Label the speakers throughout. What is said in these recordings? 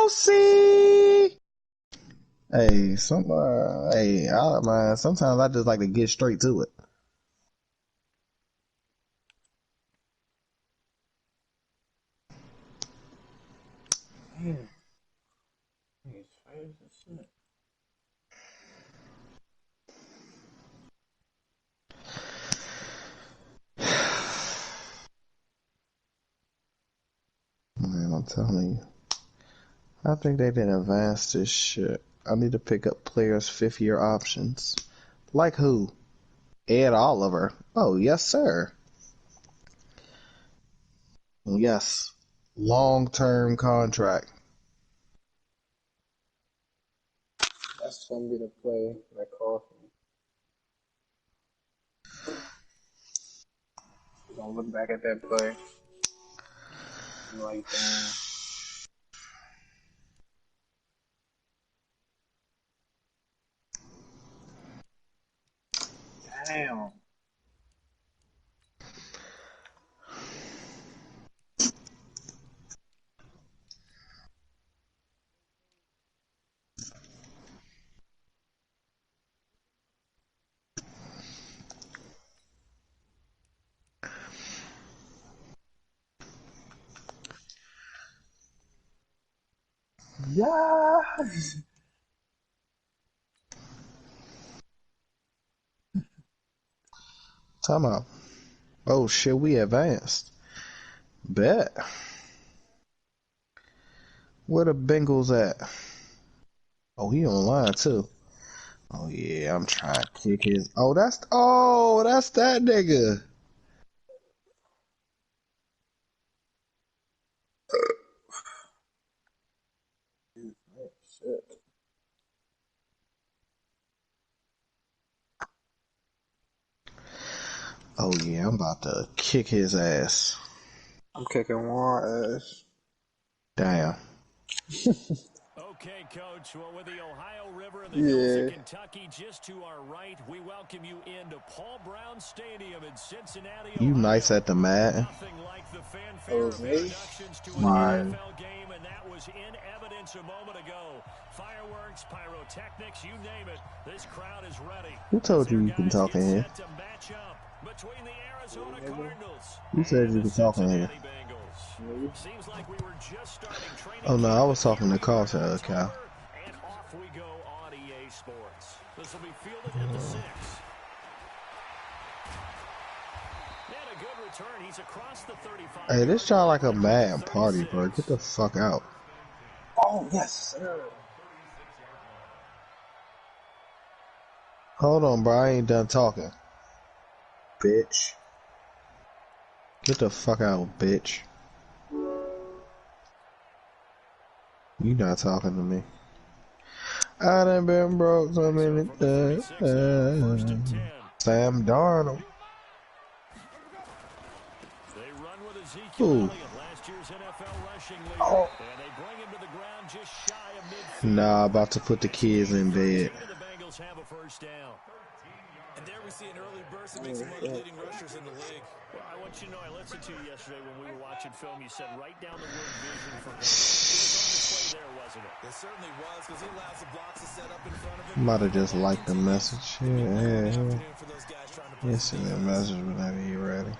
Speaker 1: Kelsey. Hey, man. Sometimes I just like to get straight to it.
Speaker 2: Man, his face and shit.
Speaker 1: Man, I'm telling you. I think they didn't advance this shit. I need to pick up players' fifth-year options. Like who? Ed Oliver. Oh, yes, sir. Yes. Long-term contract.
Speaker 2: That's gonna be the play that cost me. You gonna look back at that play and like, damn. Damn. Yeah.
Speaker 1: Time out. Oh, shit, we advanced. Bet. Where the Bengals at? Oh, he online, too. Oh, yeah, I'm trying to kick his... that's that nigga.
Speaker 2: Shit.
Speaker 1: Oh, yeah, I'm about to kick his ass.
Speaker 2: I'm kicking Warren ass.
Speaker 1: Damn.
Speaker 3: Okay, Coach. Well, with the Ohio River and the hills of
Speaker 2: Yeah.
Speaker 3: Kentucky just to our right, we welcome you into Paul Brown Stadium in Cincinnati,
Speaker 1: You nice
Speaker 3: Ohio.
Speaker 1: at the mat.
Speaker 3: Nothing like the
Speaker 2: That
Speaker 3: fanfare
Speaker 2: was
Speaker 3: of
Speaker 2: me.
Speaker 3: introductions to an
Speaker 2: My.
Speaker 3: NFL game, and that was in evidence a moment ago. Fireworks, pyrotechnics, you name it. This crowd is ready
Speaker 1: Who
Speaker 3: as
Speaker 1: told you
Speaker 3: their
Speaker 1: you can
Speaker 3: guys
Speaker 1: talk
Speaker 3: get
Speaker 1: in here?
Speaker 3: set to match up between the Arizona
Speaker 2: Nigga.
Speaker 3: Cardinals
Speaker 1: Who said
Speaker 3: and
Speaker 1: you
Speaker 3: the
Speaker 1: can talk in here?
Speaker 3: Cincinnati Bengals.
Speaker 2: Nigga.
Speaker 3: Seems like we were just starting training
Speaker 1: Oh, no, I
Speaker 3: camp,
Speaker 1: was
Speaker 3: but here
Speaker 1: talking to
Speaker 3: we are in
Speaker 1: Carter, Cal.
Speaker 3: October, and off we go on EA Sports. This will be fielded at the 6. And a good return. He's across the 35.
Speaker 1: Hey, this y'all like a mad party, bro. Get the fuck out.
Speaker 2: Oh, yes, sir.
Speaker 1: Hold on, bro. I ain't done talking. Bitch. Get the fuck out, bitch. You not talking to me. I done been broke so many times. Sam Darnold.
Speaker 3: They run with Ezekiel
Speaker 1: Ooh.
Speaker 3: Elliott, last year's NFL rushing leader.
Speaker 2: Oh.
Speaker 3: And they bring him to the ground just shy of midfield.
Speaker 1: Nah, about to put the kids in bed.
Speaker 3: The Bengals have a first down.
Speaker 4: And there we see an early burst that makes him one of the leading rushers in the league.
Speaker 3: Well, I want you to know, I listened to you yesterday when we were watching film. You said right down the word vision for him. It was on display there, wasn't it?
Speaker 4: It certainly was, because he allows the blocks to set up in front of him.
Speaker 1: Might have just liked the message. Yeah. Yes, send that message whenever you're ready.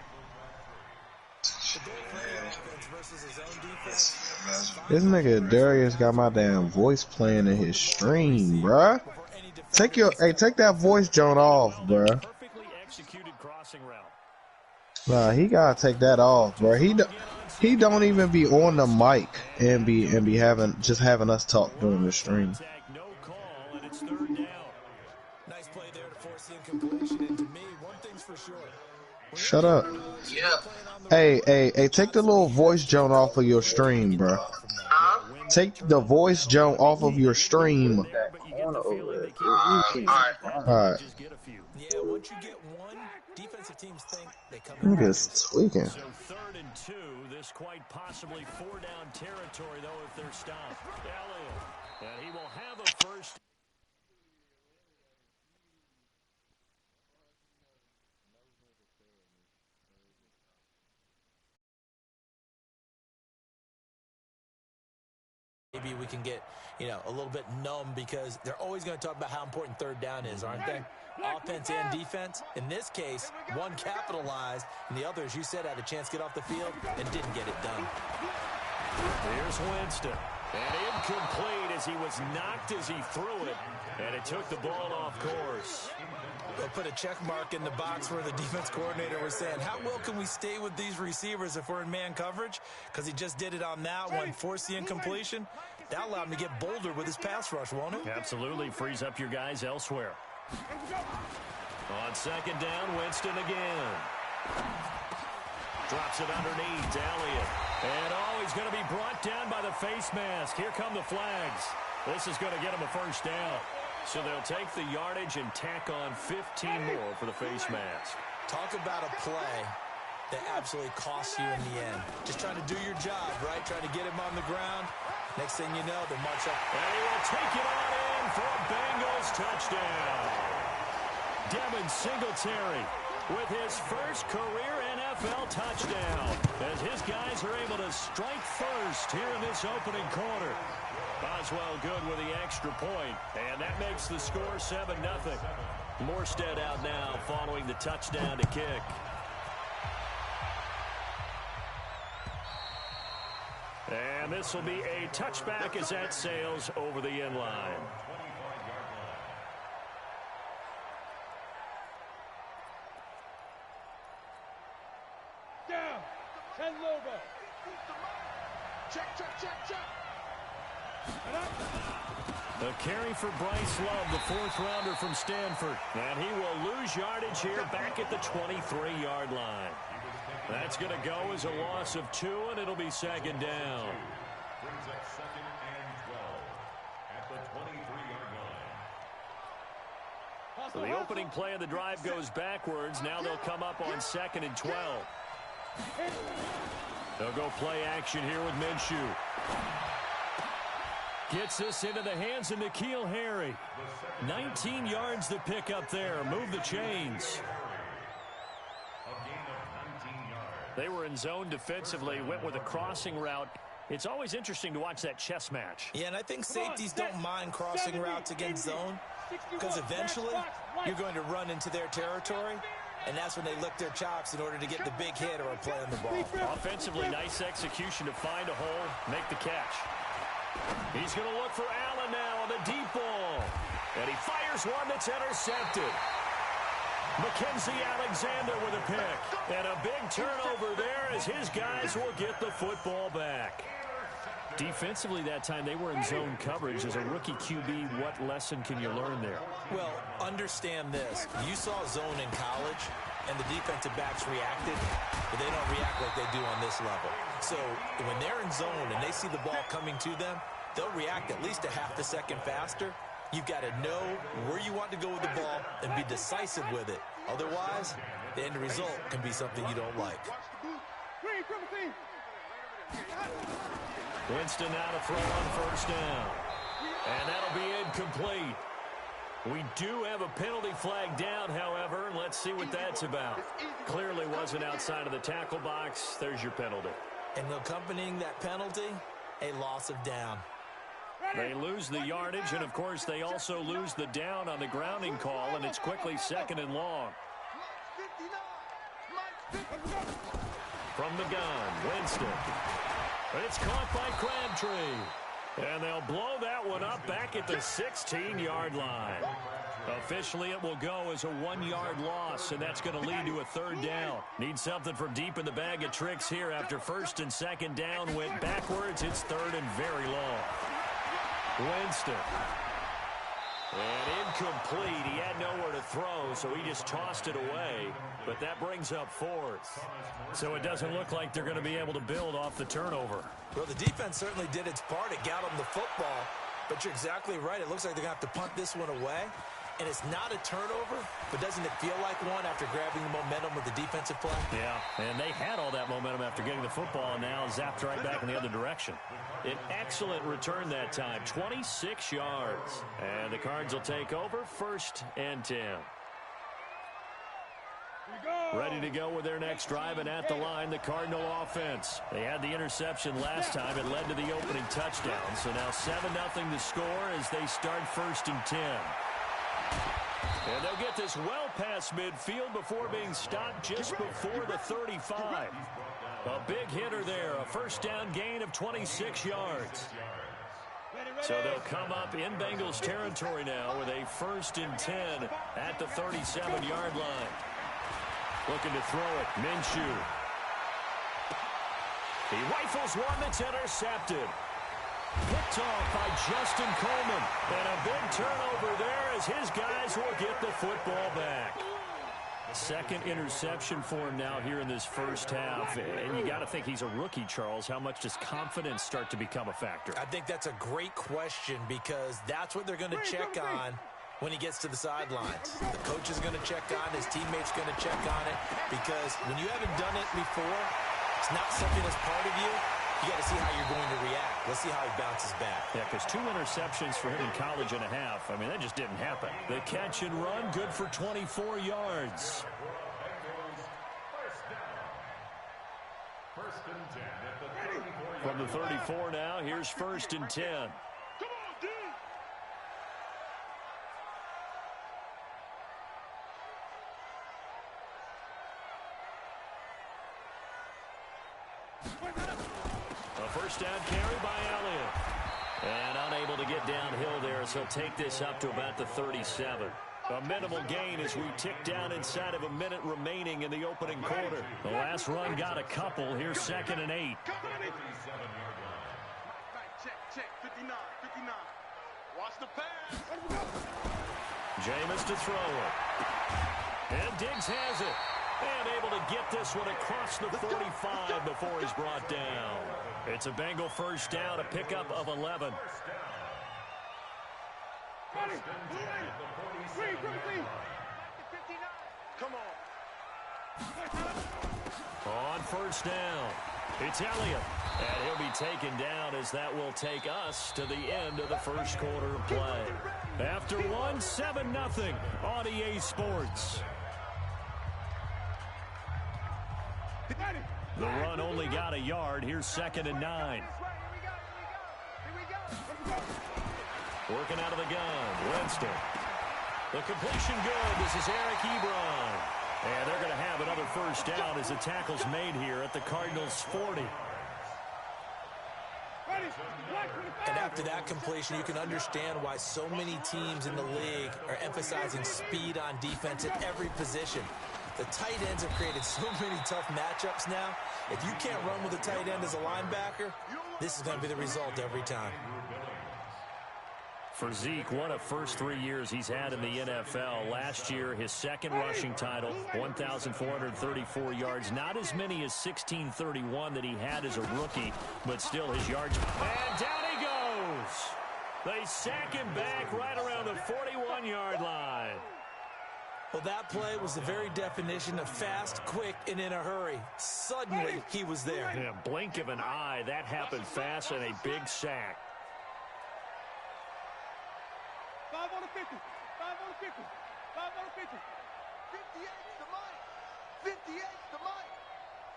Speaker 1: This nigga Darius got my damn voice playing in his stream, bruh. Take that voice joint off, bruh. Nah, he gotta take that off, bruh. He don't even be on the mic and be having us talk during the stream.
Speaker 4: Nice play there to force the incompletion, and to me, one thing's for sure.
Speaker 1: Shut up.
Speaker 2: Yeah.
Speaker 1: Hey, take the little voice joint off of your stream, bruh. Take the voice joint off of your stream.
Speaker 2: That corner over there.
Speaker 1: Alright.
Speaker 4: Yeah, once you get one, defensive teams think they come in.
Speaker 1: Nigga's tweaking.
Speaker 3: So 3rd and 2, this quite possibly 4-down territory, though, if they're stopped. Elliott, and he will have a first.
Speaker 4: maybe we can get, a little bit numb because they're always going to talk about how important third down is, aren't they? Offense and defense. In this case, one capitalized, and the other, as you said, had a chance to get off the field and didn't get it done.
Speaker 3: Here's Winston. And incomplete as he was knocked as he threw it, and it took the ball off course.
Speaker 4: They'll put a check mark in the box where the defense coordinator was saying, how well can we stay with these receivers if we're in man coverage? Because he just did it on that one, forced the incompletion. That allowed him to get bolder with his pass rush, won't it?
Speaker 3: Absolutely. Frees up your guys elsewhere. On second down, Winston again. Drops it underneath, Elliott. And he's going to be brought down by the face mask. Here come the flags. This is going to get him a first down. So they'll take the yardage and tack on 15 more for the face mask.
Speaker 4: Talk about a play that absolutely costs you in the end. Just trying to do your job, right? Trying to get him on the ground. Next thing you know, they march up.
Speaker 3: And he will take it on in for a Bengals touchdown. Devin Singletary with his first career NFL touchdown as his guys are able to strike first here in this opening quarter. Boswell good with the extra point, and that makes the score 7-0. Morstead out now following the touchdown to kick. And this will be a touchback as that sails over the end line.
Speaker 5: Down. 10 Lobo. Check, check, check, check.
Speaker 3: A carry for Bryce Love, the fourth-rounder from Stanford. And he will lose yardage here back at the 23-yard line. That's going to go as a loss of 2, and it'll be second down.
Speaker 6: Brings up second and 12 at the 23-yard line.
Speaker 3: So the opening play of the drive goes backwards. Now they'll come up on second and 12. They'll go play action here with Minshew. Gets this into the hands of N'Keal Harry. 19 yards to pick up there. Move the chains. They were in zone defensively, went with a crossing route. It's always interesting to watch that chess match.
Speaker 4: Yeah, and I think safeties don't mind crossing routes against zone because eventually you're going to run into their territory, and that's when they lick their chops in order to get the big hit or a play on the ball.
Speaker 3: Offensively, nice execution to find a hole, make the catch. He's going to look for Allen now on the deep ball. And he fires one that's intercepted. Mackenzie Alexander with a pick. And a big turnover there as his guys will get the football back. Defensively that time, they were in zone coverage. As a rookie QB, what lesson can you learn there?
Speaker 4: Well, understand this. You saw zone in college, and the defensive backs reacted, but they don't react like they do on this level. So when they're in zone and they see the ball coming to them, they'll react at least a half a second faster. You've got to know where you want to go with the ball and be decisive with it. Otherwise, the end result can be something you don't like.
Speaker 3: Winston now to throw on first down. And that'll be incomplete. We do have a penalty flag down, however. Let's see what that's about. Clearly wasn't outside of the tackle box. There's your penalty.
Speaker 4: And accompanying that penalty, a loss of down.
Speaker 3: They lose the yardage, and, of course, they also lose the down on the grounding call, and it's quickly second and long. From the gun, Winston. It's caught by Crabtree. And they'll blow that one up back at the 16-yard line. Officially, it will go as a 1-yard loss, and that's going to lead to a third down. Need something from deep in the bag of tricks here after first and second down went backwards. It's third and very long. Winston. And incomplete. He had nowhere to throw, so he just tossed it away. But that brings up fourth. So it doesn't look like they're going to be able to build off the turnover.
Speaker 4: Well, the defense certainly did its part. It got them the football. But you're exactly right. It looks like they're going to have to punt this one away. And it's not a turnover, but doesn't it feel like one after grabbing the momentum with the defensive play?
Speaker 3: Yeah, and they had all that momentum after getting the football and now zapped right back in the other direction. An excellent return that time, 26 yards. And the Cards will take over, 1st and 10. Ready to go with their next drive, and at the line, the Cardinal offense. They had the interception last time. It led to the opening touchdown. So now 7-0 to score as they start 1st and 10. And they'll get this well past midfield before being stopped just before the 35. A big hitter there, a first down gain of 26 yards. So they'll come up in Bengals territory now with a 1st and 10 at the 37-yard line. Looking to throw it, Minshew. He rifles one that's intercepted. Picked off by Justin Coleman. And a big turnover there as his guys will get the football back. Second interception for him now here in this first half. And you got to think he's a rookie, Charles. How much does confidence start to become a factor?
Speaker 4: I think that's a great question because that's what they're going to check on when he gets to the sidelines. The coach is going to check on, his teammates going to check on it, because when you haven't done it before, it's not something that's part of you. You got to see how you're going to react. Let's see how he bounces back.
Speaker 3: Yeah, because 2 interceptions for him in college and a half. I mean, that just didn't happen. The catch and run, good for 24 yards. From the 34 now, here's 1st and 10.
Speaker 5: Come on, D.
Speaker 3: A first down carry by Elliott. And unable to get downhill there as he'll take this up to about the 37. A minimal gain as we tick down inside of a minute remaining in the opening quarter. The last run got a couple. Here's 2nd and 8.
Speaker 5: Check, 59. Watch the pass.
Speaker 3: Jameis to throw it. And Diggs has it. And able to get this one across the 45 before he's brought down. It's a Bengal first down, a pickup of 11.
Speaker 5: Come on.
Speaker 3: On first down, it's Elliott. And he'll be taken down as that will take us to the end of the first quarter of play. After one, 7-0 on EA Sports. The run only got a yard. Here's 2nd and 9. Working out of the gun, Winston. The completion good. This is Eric Ebron. And they're going to have another first down as the tackle's made here at the Cardinals' 40.
Speaker 4: And after that completion, you can understand why so many teams in the league are emphasizing speed on defense at every position. The tight ends have created so many tough matchups now. If you can't run with a tight end as a linebacker, this is going to be the result every time.
Speaker 3: For Zeke, what a first 3 years he's had in the NFL. Last year, his second rushing title, 1,434 yards. Not as many as 1,631 that he had as a rookie, but still his yards. And down he goes. They sack him back right around the 41-yard line.
Speaker 4: Well, that play was the very definition of fast, quick, and in a hurry. Suddenly, he was there.
Speaker 3: In a blink of an eye, that happened fast and a big sack.
Speaker 5: 5 on the 50. 5 on the 50. 5 on the 50. 58's the mic. 58's the mic.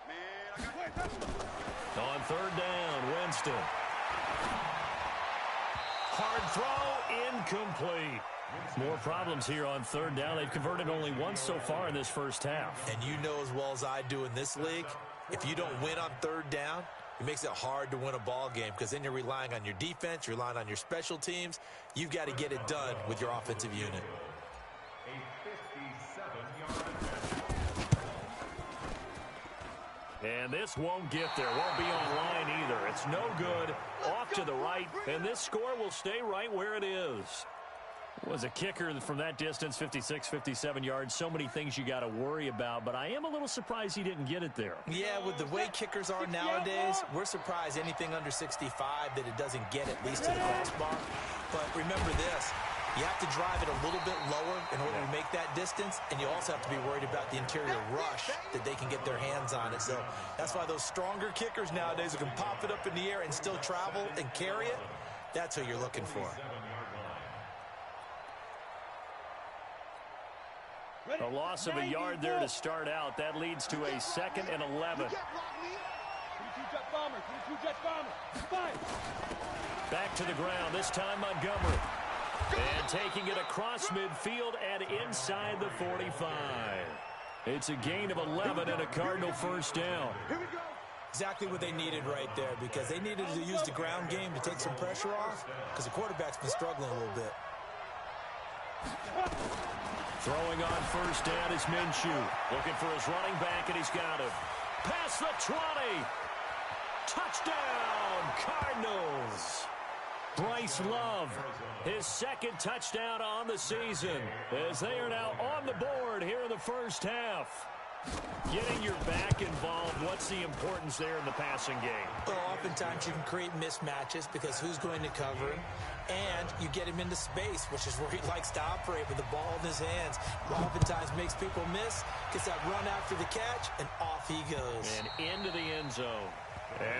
Speaker 5: Man, I got
Speaker 3: On third down, Winston. Hard throw, incomplete. More problems here on third down. They've converted only once so far in this first half.
Speaker 4: And you know as well as I do in this league, if you don't win on third down, it makes it hard to win a ball game because then you're relying on your defense, you're relying on your special teams. You've got to get it done with your offensive unit.
Speaker 3: And this won't get there. Won't be online either. It's no good. Off to the right. And this score will stay right where it is. Was a kicker from that distance, 56, 57 yards. So many things you got to worry about, but I am a little surprised he didn't get it there.
Speaker 4: Yeah, with the way kickers are nowadays, we're surprised anything under 65 that it doesn't get at least to the crossbar. But remember this, you have to drive it a little bit lower in order to make that distance, and you also have to be worried about the interior rush that they can get their hands on it. So that's why those stronger kickers nowadays who can pop it up in the air and still travel and carry it, that's who you're looking for.
Speaker 3: A loss of a yard there to start out. That leads to a 2nd and 11. Back to the ground, this time Montgomery. And taking it across midfield and inside the 45. It's a gain of 11 and a Cardinal first down.
Speaker 4: Exactly what they needed right there, because they needed to use the ground game to take some pressure off, because the quarterback's been struggling a little bit.
Speaker 3: Throwing on first down is Minshew. Looking for his running back, and he's got him. Past the 20. Touchdown, Cardinals. Bryce Love, his 2nd touchdown on the season, as they are now on the board here in the first half. Getting your back involved, what's the importance there in the passing game?
Speaker 4: Well, oftentimes you can create mismatches because who's going to cover him, and you get him into space, which is where he likes to operate with the ball in his hands. Oftentimes makes people miss, gets that run after the catch, and off he goes.
Speaker 3: And into the end zone.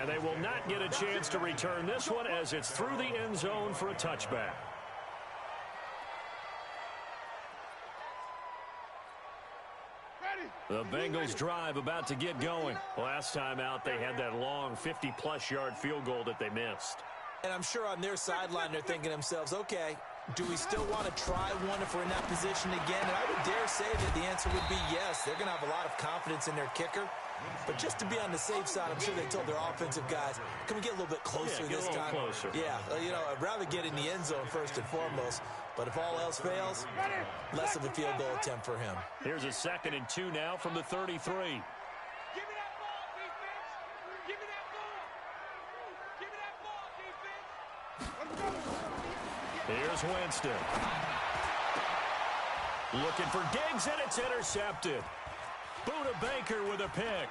Speaker 3: And they will not get a chance to return this one as it's through the end zone for a touchback. The Bengals drive about to get going. Last time out, they had that long 50-plus yard field goal that they missed.
Speaker 4: And I'm sure on their sideline they're thinking to themselves, okay, do we still want to try one if we're in that position again? And I would dare say that the answer would be yes. They're going to have a lot of confidence in their kicker. But just to be on the safe side, I'm sure they told their offensive guys, can we get a little bit closer this time?
Speaker 3: Closer.
Speaker 4: Yeah, I'd rather get in the end zone first and foremost. But if all else fails, less of a field goal attempt for him.
Speaker 3: Here's a 2nd and 2 now from the 33.
Speaker 5: Give me that ball, defense! Give me that ball! Give me that ball, defense!
Speaker 3: Here's Winston. Looking for Diggs, and it's intercepted. Buda Baker with a pick.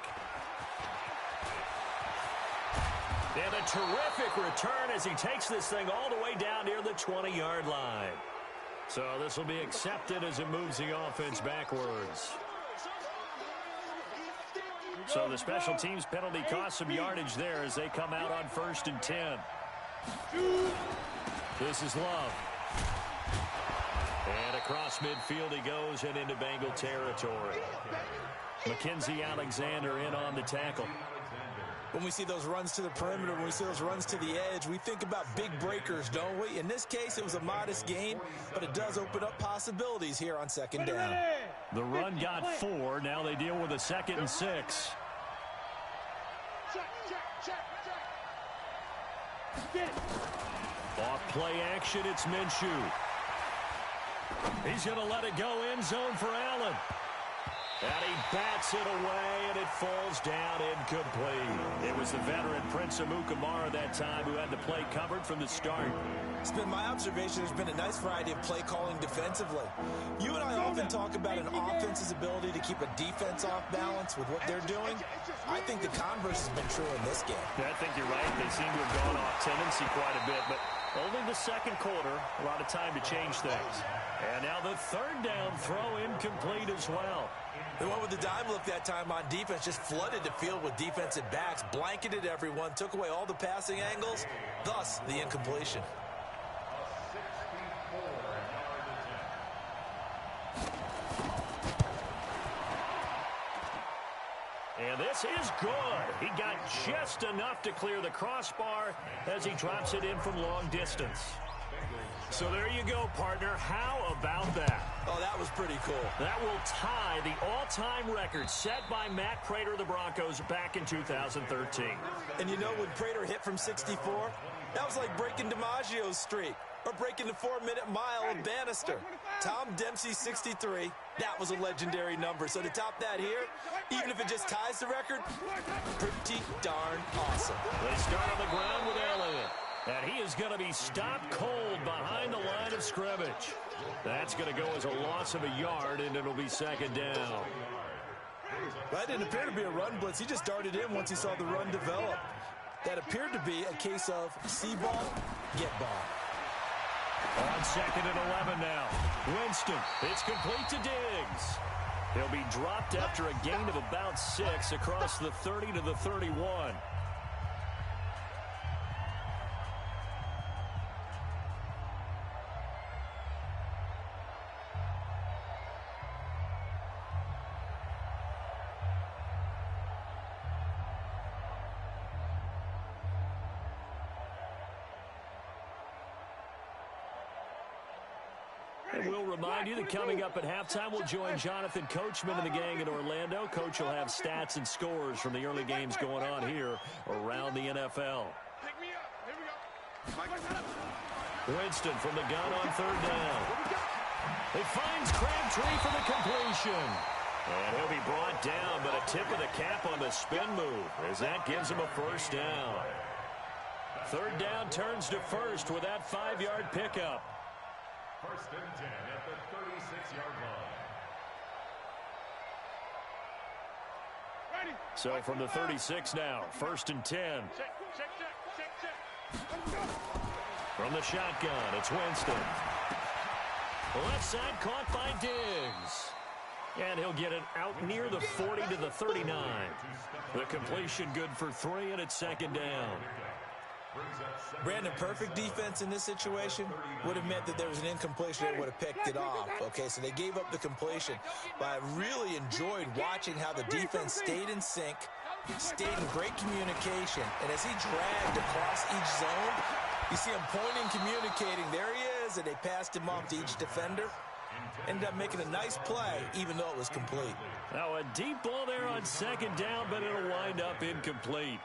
Speaker 3: And a terrific return as he takes this thing all the way down near the 20-yard line. So this will be accepted as it moves the offense backwards. So the special teams penalty cost some yardage there as they come out on 1st and 10. This is Love. And across midfield he goes and into Bengal territory. Mackenzie Alexander in on the tackle.
Speaker 4: When we see those runs to the perimeter, when we see those runs to the edge, we think about big breakers, don't we? In this case, it was a modest gain, but it does open up possibilities here on 2nd down.
Speaker 3: The run got 4. Now they deal with a 2nd and 6. Off play action, it's Minshew. He's going to let it go end zone for Allen. And he bats it away, and it falls down incomplete. It was the veteran Prince Amukamara that time who had the play covered from the start.
Speaker 4: It's been my observation there's been a nice variety of play calling defensively. You and I often talk about an offense's ability to keep a defense off balance with what they're doing. I think the converse has been true in this game.
Speaker 3: I think you're right. They seem to have gone off tendency quite a bit, but only the 2nd quarter, a lot of time to change things. And now the 3rd down throw incomplete as well.
Speaker 4: The one with the dime look that time on defense just flooded the field with defensive backs, blanketed everyone, took away all the passing angles, thus the incompletion.
Speaker 3: And this is good. He got just enough to clear the crossbar as he drops it in from long distance. So there you go, partner. How about that?
Speaker 4: Oh, that was pretty cool.
Speaker 3: That will tie the all-time record set by Matt Prater of the Broncos back in 2013.
Speaker 4: And you know, when Prater hit from 64, that was like breaking DiMaggio's streak or breaking the 4-minute mile of Bannister. Tom Dempsey, 63. That was a legendary number. So to top that here, even if it just ties the record, pretty darn awesome.
Speaker 3: They start on the ground with Elliott. And he is going to be stopped cold behind the line of scrimmage. That's going to go as a loss of a yard, and it'll be 2nd down.
Speaker 4: That didn't appear to be a run blitz. He just darted in once he saw the run develop. That appeared to be a case of see ball, get ball.
Speaker 3: On 2nd and 11 now. Winston, it's complete to Diggs. He'll be dropped after a gain of about 6 across the 30 to the 31. And we'll remind you that coming up at halftime, we'll join Jonathan Coachman and the gang in Orlando. Coach will have stats and scores from the early games going on here around the NFL.
Speaker 5: Pick me up. Here we go.
Speaker 3: Winston from the gun on third down. He finds Crabtree for the completion. And he'll be brought down, but a tip of the cap on the spin move as that gives him a first down. Third down turns to first with that 5-yard pickup.
Speaker 6: First and 10 at the 36-yard line.
Speaker 5: Ready.
Speaker 3: So from the 36 now, first and 10.
Speaker 5: Check.
Speaker 3: From the shotgun, it's Winston. Left side caught by Diggs. And he'll get it out near the 40 to the 39. The completion good for 3, and it's second down.
Speaker 4: Brandon, perfect defense in this situation would have meant that there was an incompletion. They would have picked it off. Okay, so they gave up the completion. But I really enjoyed watching how the defense stayed in sync, stayed in great communication. And as he dragged across each zone, you see him pointing, communicating. There he is, and they passed him off to each defender. Ended up making a nice play, even though it was complete.
Speaker 3: Now a deep ball there on second down, but it'll wind up incomplete.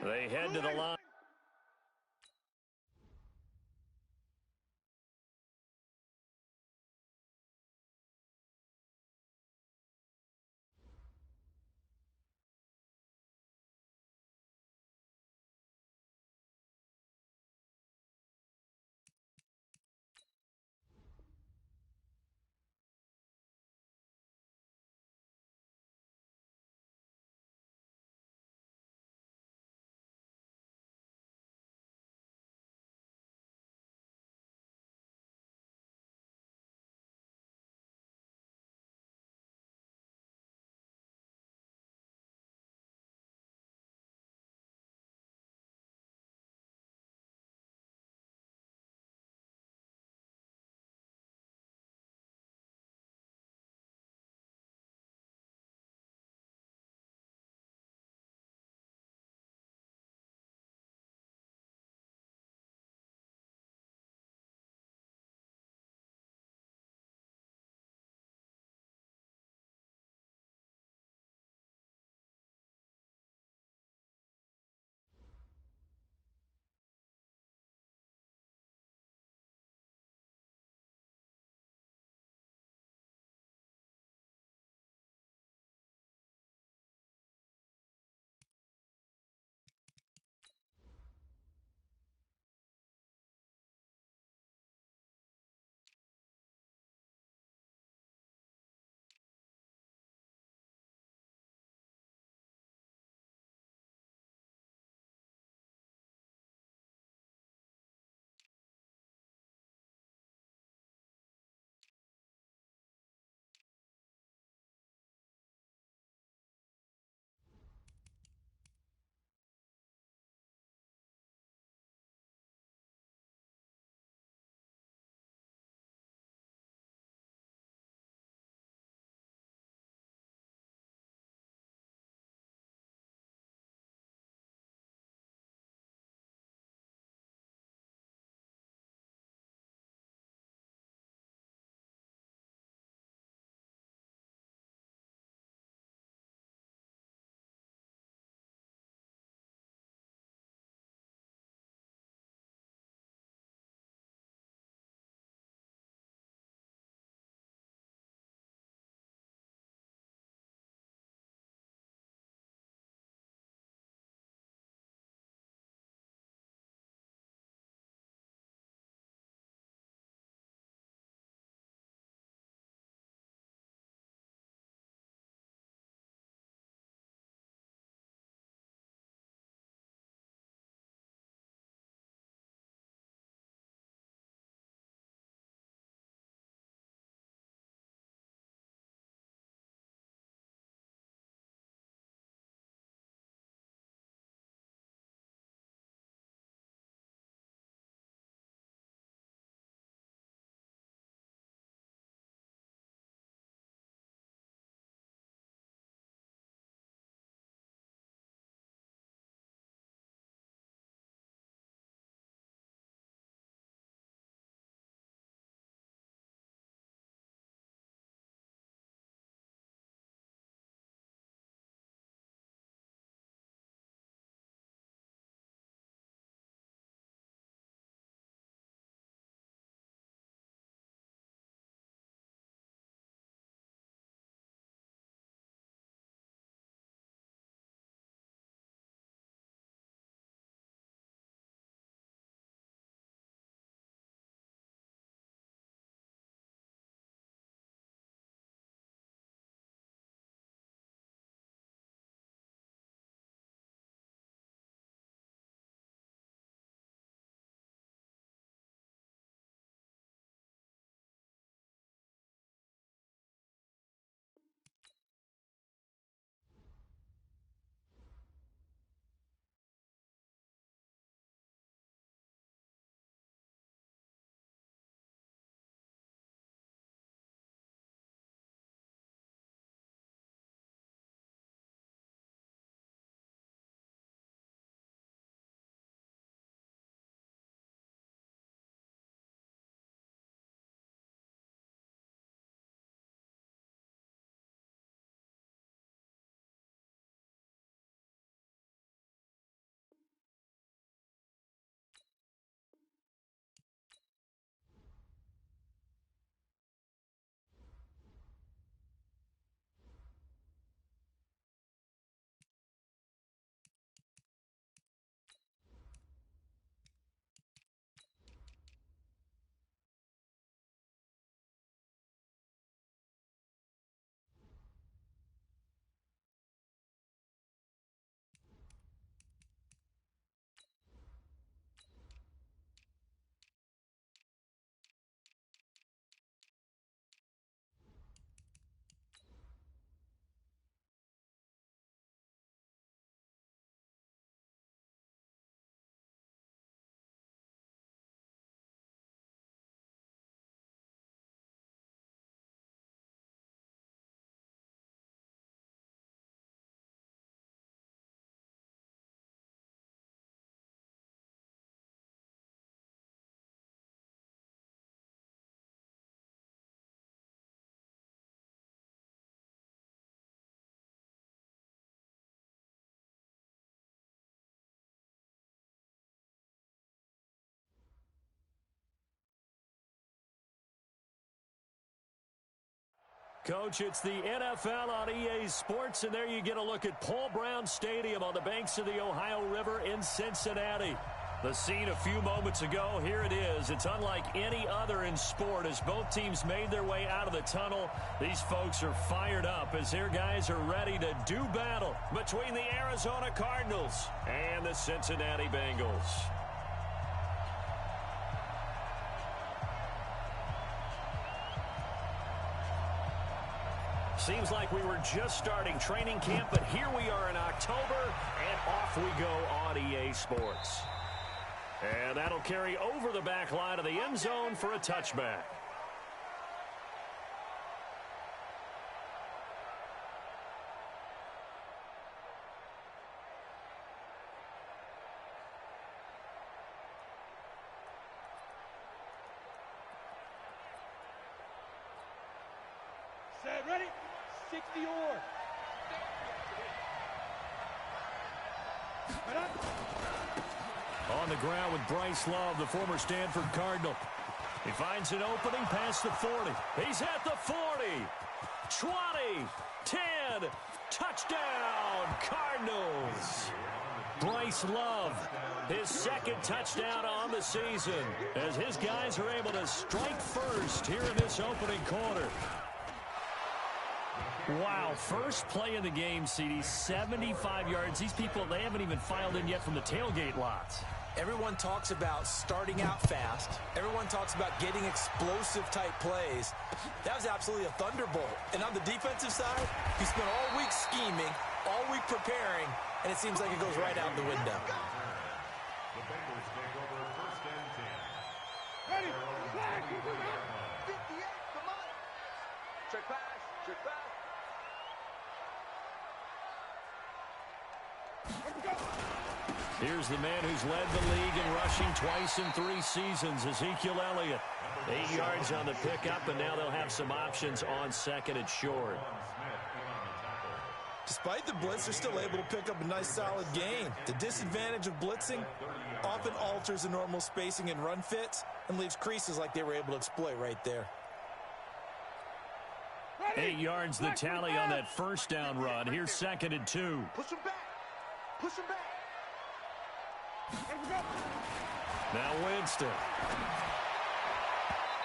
Speaker 3: They head to the line. Coach. It's the NFL on EA Sports, and there you get a look at Paul Brown Stadium on the banks of the Ohio River in Cincinnati. The scene a few moments ago, here it is. It's unlike any other in sport as both teams made their way out of the tunnel. These folks are fired up as their guys are ready to do battle between the Arizona Cardinals and the Cincinnati Bengals. Seems like we were just starting training camp, but here we are in October, and off we go on EA Sports. And that'll carry over the back line of the end zone for a touchback.
Speaker 5: Set, ready? 60 or.
Speaker 3: On the ground with Bryce Love, the former Stanford Cardinal. He finds an opening past the 40. He's at the 40. 20. 10. Touchdown, Cardinals. Bryce Love, his second touchdown on the season as his guys are able to strike first here in this opening quarter. Wow, first play of the game, CD, 75 yards. These people, they haven't even filed in yet from the tailgate lots.
Speaker 4: Everyone talks about starting out fast. Everyone talks about getting explosive-type plays. That was absolutely a thunderbolt. And on the defensive side, you spent all week scheming, all week preparing, and it seems like it goes right out the window.
Speaker 6: The Bengals take over first and 10.
Speaker 5: Ready? Flag,
Speaker 2: 58, come on. Check pass, check pass.
Speaker 3: Here's the man who's led the league in rushing twice in 3 seasons, Ezekiel Elliott. 8 yards on the pickup, and now they'll have some options on second and short.
Speaker 4: Despite the blitz, they're still able to pick up a nice solid gain. The disadvantage of blitzing often alters the normal spacing and run fits and leaves creases like they were able to exploit right there.
Speaker 3: 8 yards the tally on that first down run. Here's second and 2.
Speaker 2: Push him back. Push him back.
Speaker 3: Now Winston.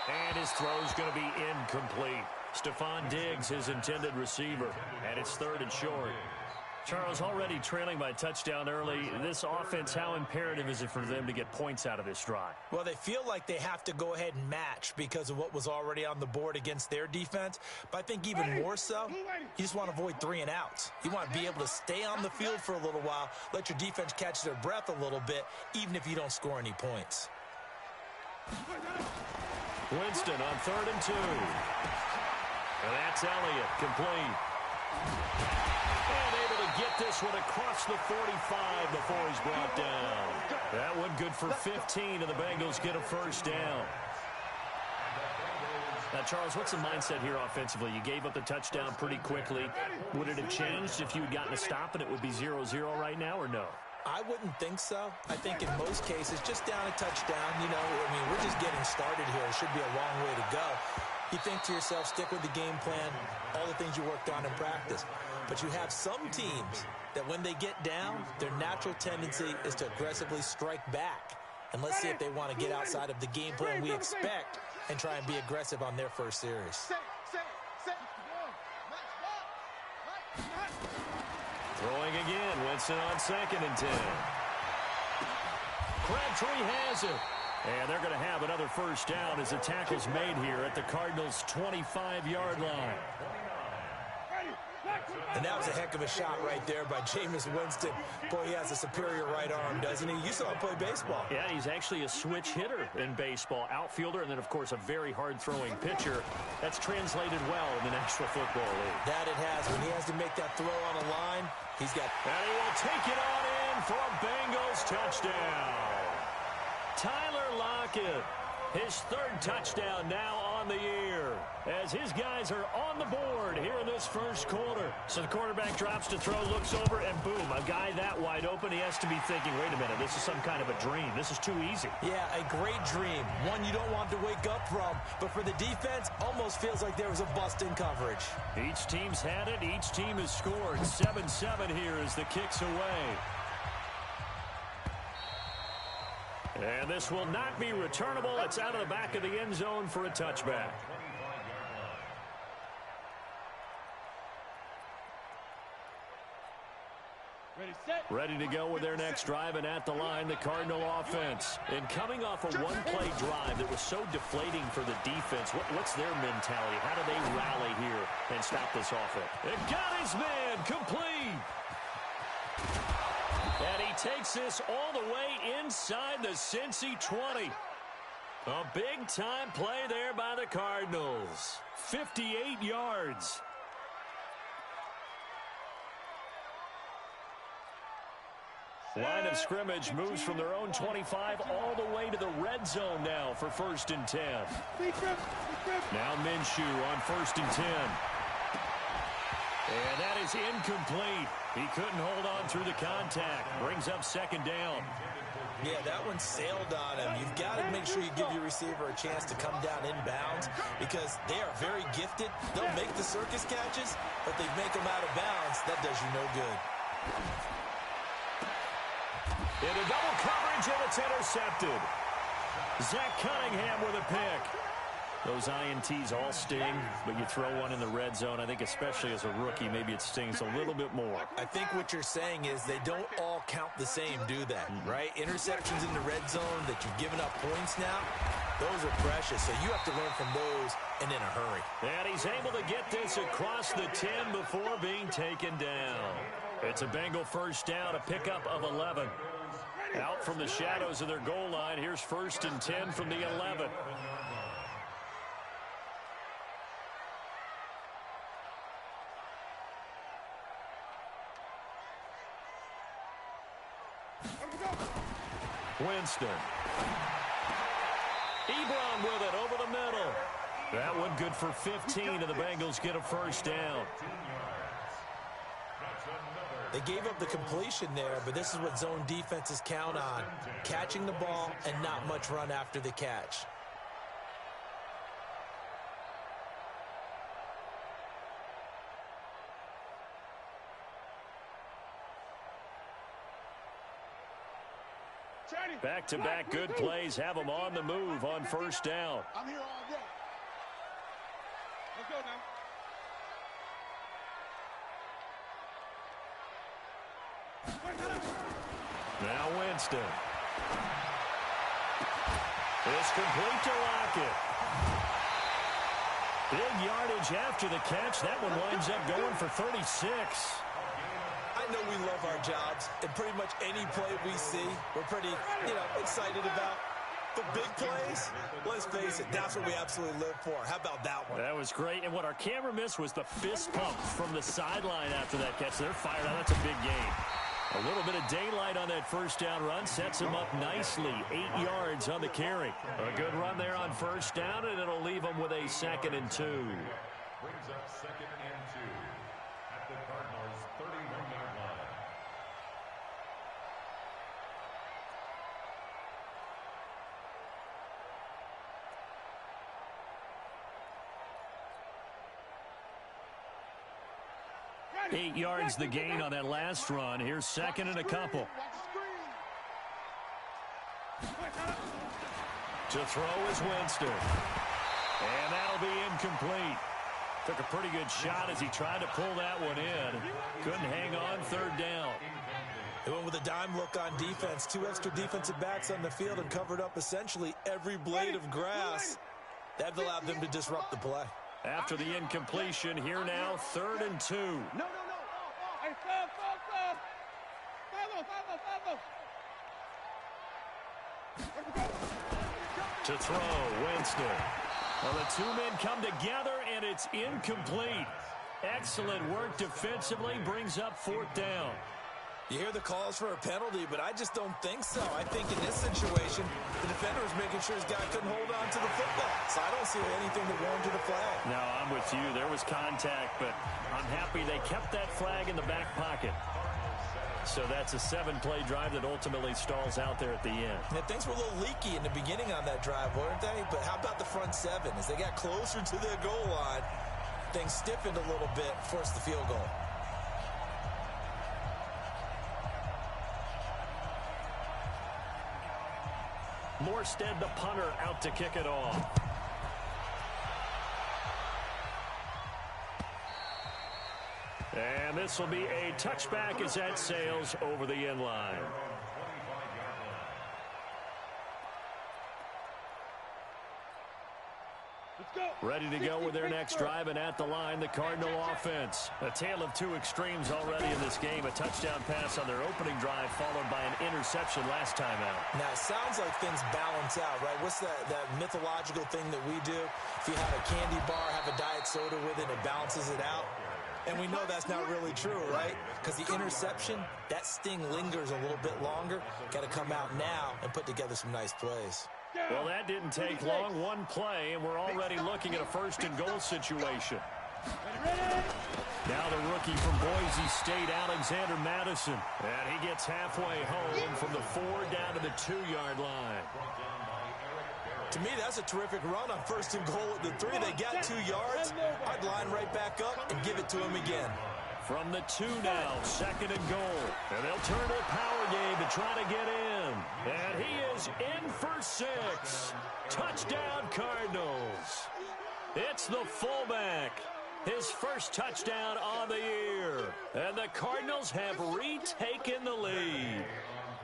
Speaker 3: And his throw's going to be incomplete. Stephon Diggs, his intended receiver. And it's third and short. Charles, already trailing by a touchdown early. This offense, how imperative is it for them to get points out of this drive?
Speaker 4: Well, they feel like they have to go ahead and match because of what was already on the board against their defense. But I think even more so, you just want to avoid 3 and outs. You want to be able to stay on the field for a little while, let your defense catch their breath a little bit, even if you don't score any points.
Speaker 3: Winston on third and 2. And that's Elliott, complete. And able to get this one across the 45 before he's brought down. That one good for 15, and the Bengals get a first down. Now, Charles, what's the mindset here offensively? You gave up the touchdown pretty quickly. Would it have changed if you had gotten a stop and it would be 0-0 right now, or no?
Speaker 4: I wouldn't think so. I think in most cases, just down a touchdown, you know, I mean, we're just getting started here. It should be a long way to go. You think to yourself, stick with the game plan, all the things you worked on in practice. But you have some teams that when they get down, their natural tendency is to aggressively strike back. And let's see if they want to get outside of the game plan we expect and try and be aggressive on their first series.
Speaker 3: Throwing again, Winston on second and 10. Crabtree has it. And they're going to have another first down as the tackle's made here at the Cardinals' 25-yard line.
Speaker 4: And that was a heck of a shot right there by Jameis Winston. Boy, he has a superior right arm, doesn't he? You saw him play baseball.
Speaker 3: Yeah, he's actually a switch hitter in baseball. Outfielder, and then, of course, a very hard-throwing pitcher. That's translated well in the National Football League.
Speaker 4: That it has. When he has to make that throw on a line, he's got...
Speaker 3: And he will take it on in for a Bengals touchdown. Tyler Lockett, His third touchdown now on the year, as his guys are on the board here in this first quarter. So the quarterback drops to throw, looks over, and boom, a guy that wide open, he has to be thinking, wait a minute, this is some kind of a dream. This is too easy.
Speaker 4: Yeah, a great dream. One you don't want to wake up from. But for the defense, almost feels like there was a bust in coverage.
Speaker 3: Each team's had it. Each team has scored. 7-7 here as the kick's away. And this will not be returnable. It's out of the back of the end zone for a touchback. Ready to go with their next drive, and at the line, the Cardinal offense. And coming off a one-play drive that was so deflating for the defense, what's their mentality? How do they rally here and stop this offense? It got his man complete. And he takes this all the way inside the Cincy 20. A big-time play there by the Cardinals. 58 yards. Line of scrimmage moves from their own 25 all the way to the red zone now for 1st and 10. Now Minshew on 1st and 10. And that is incomplete. He couldn't hold on through the contact. Brings up 2nd down.
Speaker 4: Yeah, that one sailed on him. You've got to make sure you give your receiver a chance to come down inbounds because they are very gifted. They'll make the circus catches, but they make them out of bounds. That does you no good.
Speaker 3: Into double coverage, and it's intercepted. Zach Cunningham with a pick. Those INTs all sting, but you throw one in the red zone, I think especially as a rookie, maybe it stings a little bit more.
Speaker 4: I think what you're saying is they don't all count the same, do they? Right? Interceptions in the red zone that you've given up points now, those are precious, so you have to learn from those and in a hurry.
Speaker 3: And he's able to get this across the 10 before being taken down. It's a Bengal 1st down, a pickup of 11. Out from the shadows of their goal line, here's 1st and 10 from the 11. Winston. Ebron with it over the middle. That one good for 15, and the Bengals get a 1st down.
Speaker 4: They gave up the completion there, but this is what zone defenses count on. Catching the ball and not much run after the catch.
Speaker 3: Back-to-back good plays have them on the move on 1st down.
Speaker 5: I'm here all day. Let's go now.
Speaker 3: Now Winston. It's complete to Lockett. Big yardage after the catch. That one winds up going for 36.
Speaker 4: I know we love our jobs, and pretty much any play we see, we're pretty, excited about. The big plays, let's face it, that's what we absolutely live for. How about that one?
Speaker 3: That was great, and what our camera missed was the fist pump from the sideline after that catch. They're fired out. That's a big gain. A little bit of daylight on that 1st down run sets him up nicely. 8 yards on the carry. A good run there on 1st down, and it'll leave him with a 2nd and 2.
Speaker 6: Brings up 2nd and 2 at the Cardinals' 31-yard line.
Speaker 3: Eight yards the gain on that last run. Here's 2nd and a couple. To throw is Winston. And that'll be incomplete. Took a pretty good shot as he tried to pull that one in. Couldn't hang on 3rd down.
Speaker 4: They went with a dime look on defense. 2 extra defensive backs on the field and covered up essentially every blade of grass. That allowed them to disrupt the play.
Speaker 3: After the incompletion, here now, 3rd and 2.
Speaker 5: No. Hey,
Speaker 3: To throw, Winston. Well, the 2 men come together, and it's incomplete. Excellent work defensively, brings up 4th down.
Speaker 4: You hear the calls for a penalty, but I just don't think so. I think in this situation, the defender was making sure his guy couldn't hold on to the football. So I don't see anything that warranted a flag.
Speaker 3: No, I'm with you. There was contact, but I'm happy they kept that flag in the back pocket. So that's a 7-play drive that ultimately stalls out there at the end.
Speaker 4: Yeah, things were a little leaky in the beginning on that drive, weren't they? But how about the front 7? As they got closer to their goal line, things stiffened a little bit, forced the field goal.
Speaker 3: Morstead, the punter, out to kick it off. And this will be a touchback as that sails over the end line. Ready to go with their next drive, and at the line, the Cardinal offense. A tale of two extremes already in this game. A touchdown pass on their opening drive, followed by an interception last time out.
Speaker 4: Now, it sounds like things balance out, right? What's that mythological thing that we do? If you have a candy bar, have a diet soda with it, it balances it out. And we know that's not really true, right? Because the interception, that sting lingers a little bit longer. Got to come out now and put together some nice plays.
Speaker 3: Well, that didn't take long. One play, and we're already looking at a first-and-goal situation. Now the rookie from Boise State, Alexander Madison. And he gets halfway home from the 4 down to the 2-yard line.
Speaker 4: To me, that's a terrific run on first and goal at the 3. They got 2 yards. I'd line right back up and give it to him again.
Speaker 3: From the 2 now, 2nd and goal. And they'll turn to a power game to try to get in. And he is in for 6. Touchdown, Cardinals. It's the fullback. His first touchdown on the year. And the Cardinals have retaken the lead.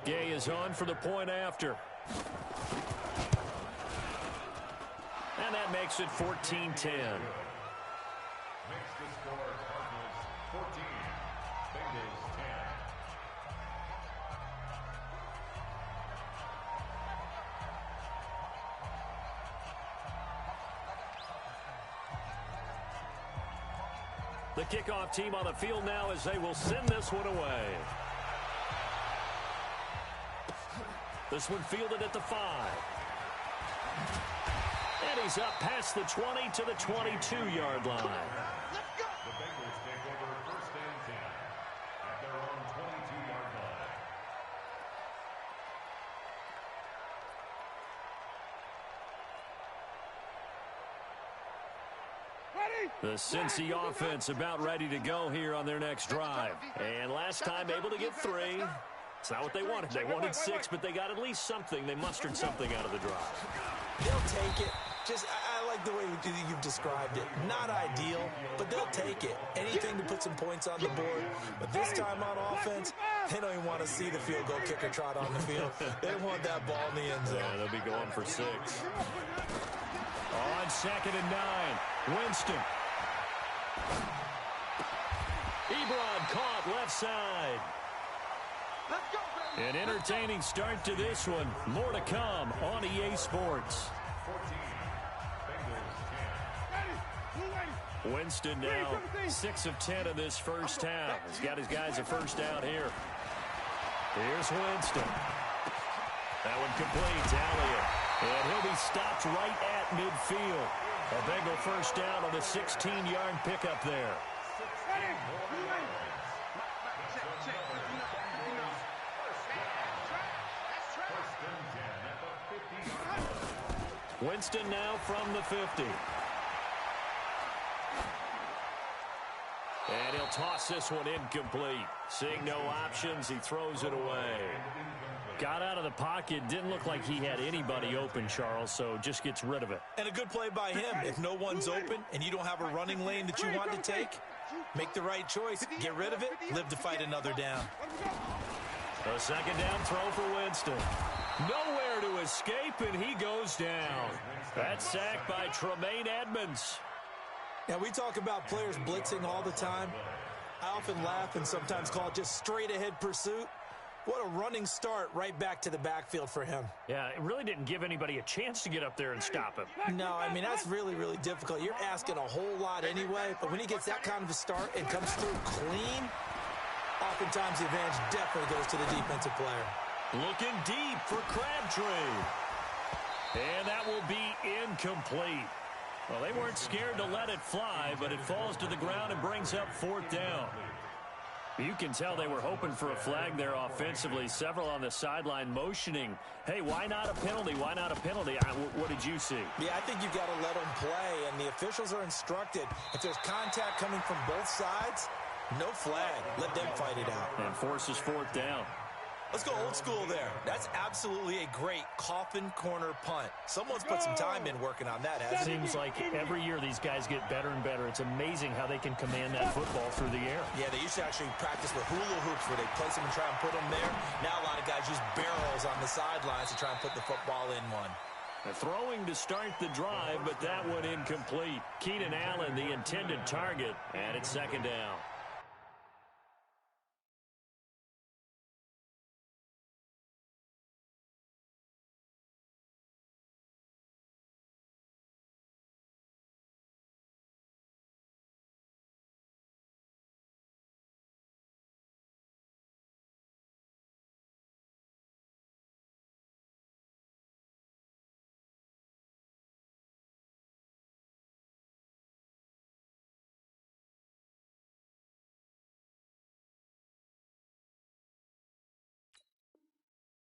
Speaker 3: Gay is on for the point after. And that makes it 14-10.
Speaker 6: Makes the score Cardinals 14, Bengals 10.
Speaker 3: The kickoff team on the field now as they will send this one away. This one fielded at the 5. And he's up past the 20 to the 22-yard line.
Speaker 6: The Bengals take over first and 10 at their own 22-yard line.
Speaker 3: The Cincy offense about ready to go here on their next drive. And last time able to get 3. It's not what they wanted. They wanted 6, but they got at least something. They mustered something out of the drive.
Speaker 4: They'll take it. I like the way you've described it. Not ideal, but they'll take it. Anything to put some points on the board. But this time on offense, they don't even want to see the field goal kicker trot on the field. They want that ball in the end zone.
Speaker 3: Yeah, they'll be going for 6. On 2nd and 9, Winston. Ebron caught left side. An entertaining start to this one. More to come on EA Sports.
Speaker 6: 14, Bengals 10.
Speaker 3: Winston now 6 of 10 in this first half. He's got his guys a first down here. Here's Winston. That one complete to Elliott. And he'll be stopped right at midfield. A Bengal first down on the 16-yard pickup there. Winston now from the 50. And he'll toss this one incomplete. Seeing no options, he throws it away. Got out of the pocket. Didn't look like he had anybody open, Charles, so just gets rid of it.
Speaker 4: And a good play by him. If no one's open and you don't have a running lane that you want to take, make the right choice. Get rid of it. Live to fight another down.
Speaker 3: A second down throw for Winston. Nowhere to escape, and he goes down. That's sacked by Tremaine Edmonds.
Speaker 4: Now, we talk about players blitzing all the time. I often laugh and sometimes call it just straight-ahead pursuit. What a running start right back to the backfield for him.
Speaker 3: Yeah, it really didn't give anybody a chance to get up there and stop him.
Speaker 4: No, I mean, that's really, really difficult. You're asking a whole lot anyway, but when he gets that kind of a start and comes through clean, Oftentimes, the advantage definitely goes to the defensive player.
Speaker 3: Looking deep for Crabtree. And that will be incomplete. Well, they weren't scared to let it fly, but it falls to the ground and brings up 4th down. You can tell they were hoping for a flag there offensively. Several on the sideline motioning, hey, why not a penalty? Why not a penalty? What did you see?
Speaker 4: Yeah, I think you've got to let them play, and the officials are instructed. If there's contact coming from both sides, no flag. Let them fight it out.
Speaker 3: And forces 4th down.
Speaker 4: Let's go old school there. That's absolutely a great coffin corner punt. Someone's put some time in working on that, hasn't it?
Speaker 3: Seems like every year these guys get better and better. It's amazing how they can command that football through the air.
Speaker 4: Yeah, they used to actually practice with hula hoops where they place them and try and put them there. Now a lot of guys use barrels on the sidelines to try and put the football in one.
Speaker 3: Throwing to start the drive, but that one incomplete. Keenan Allen, the intended target, and it's 2nd down.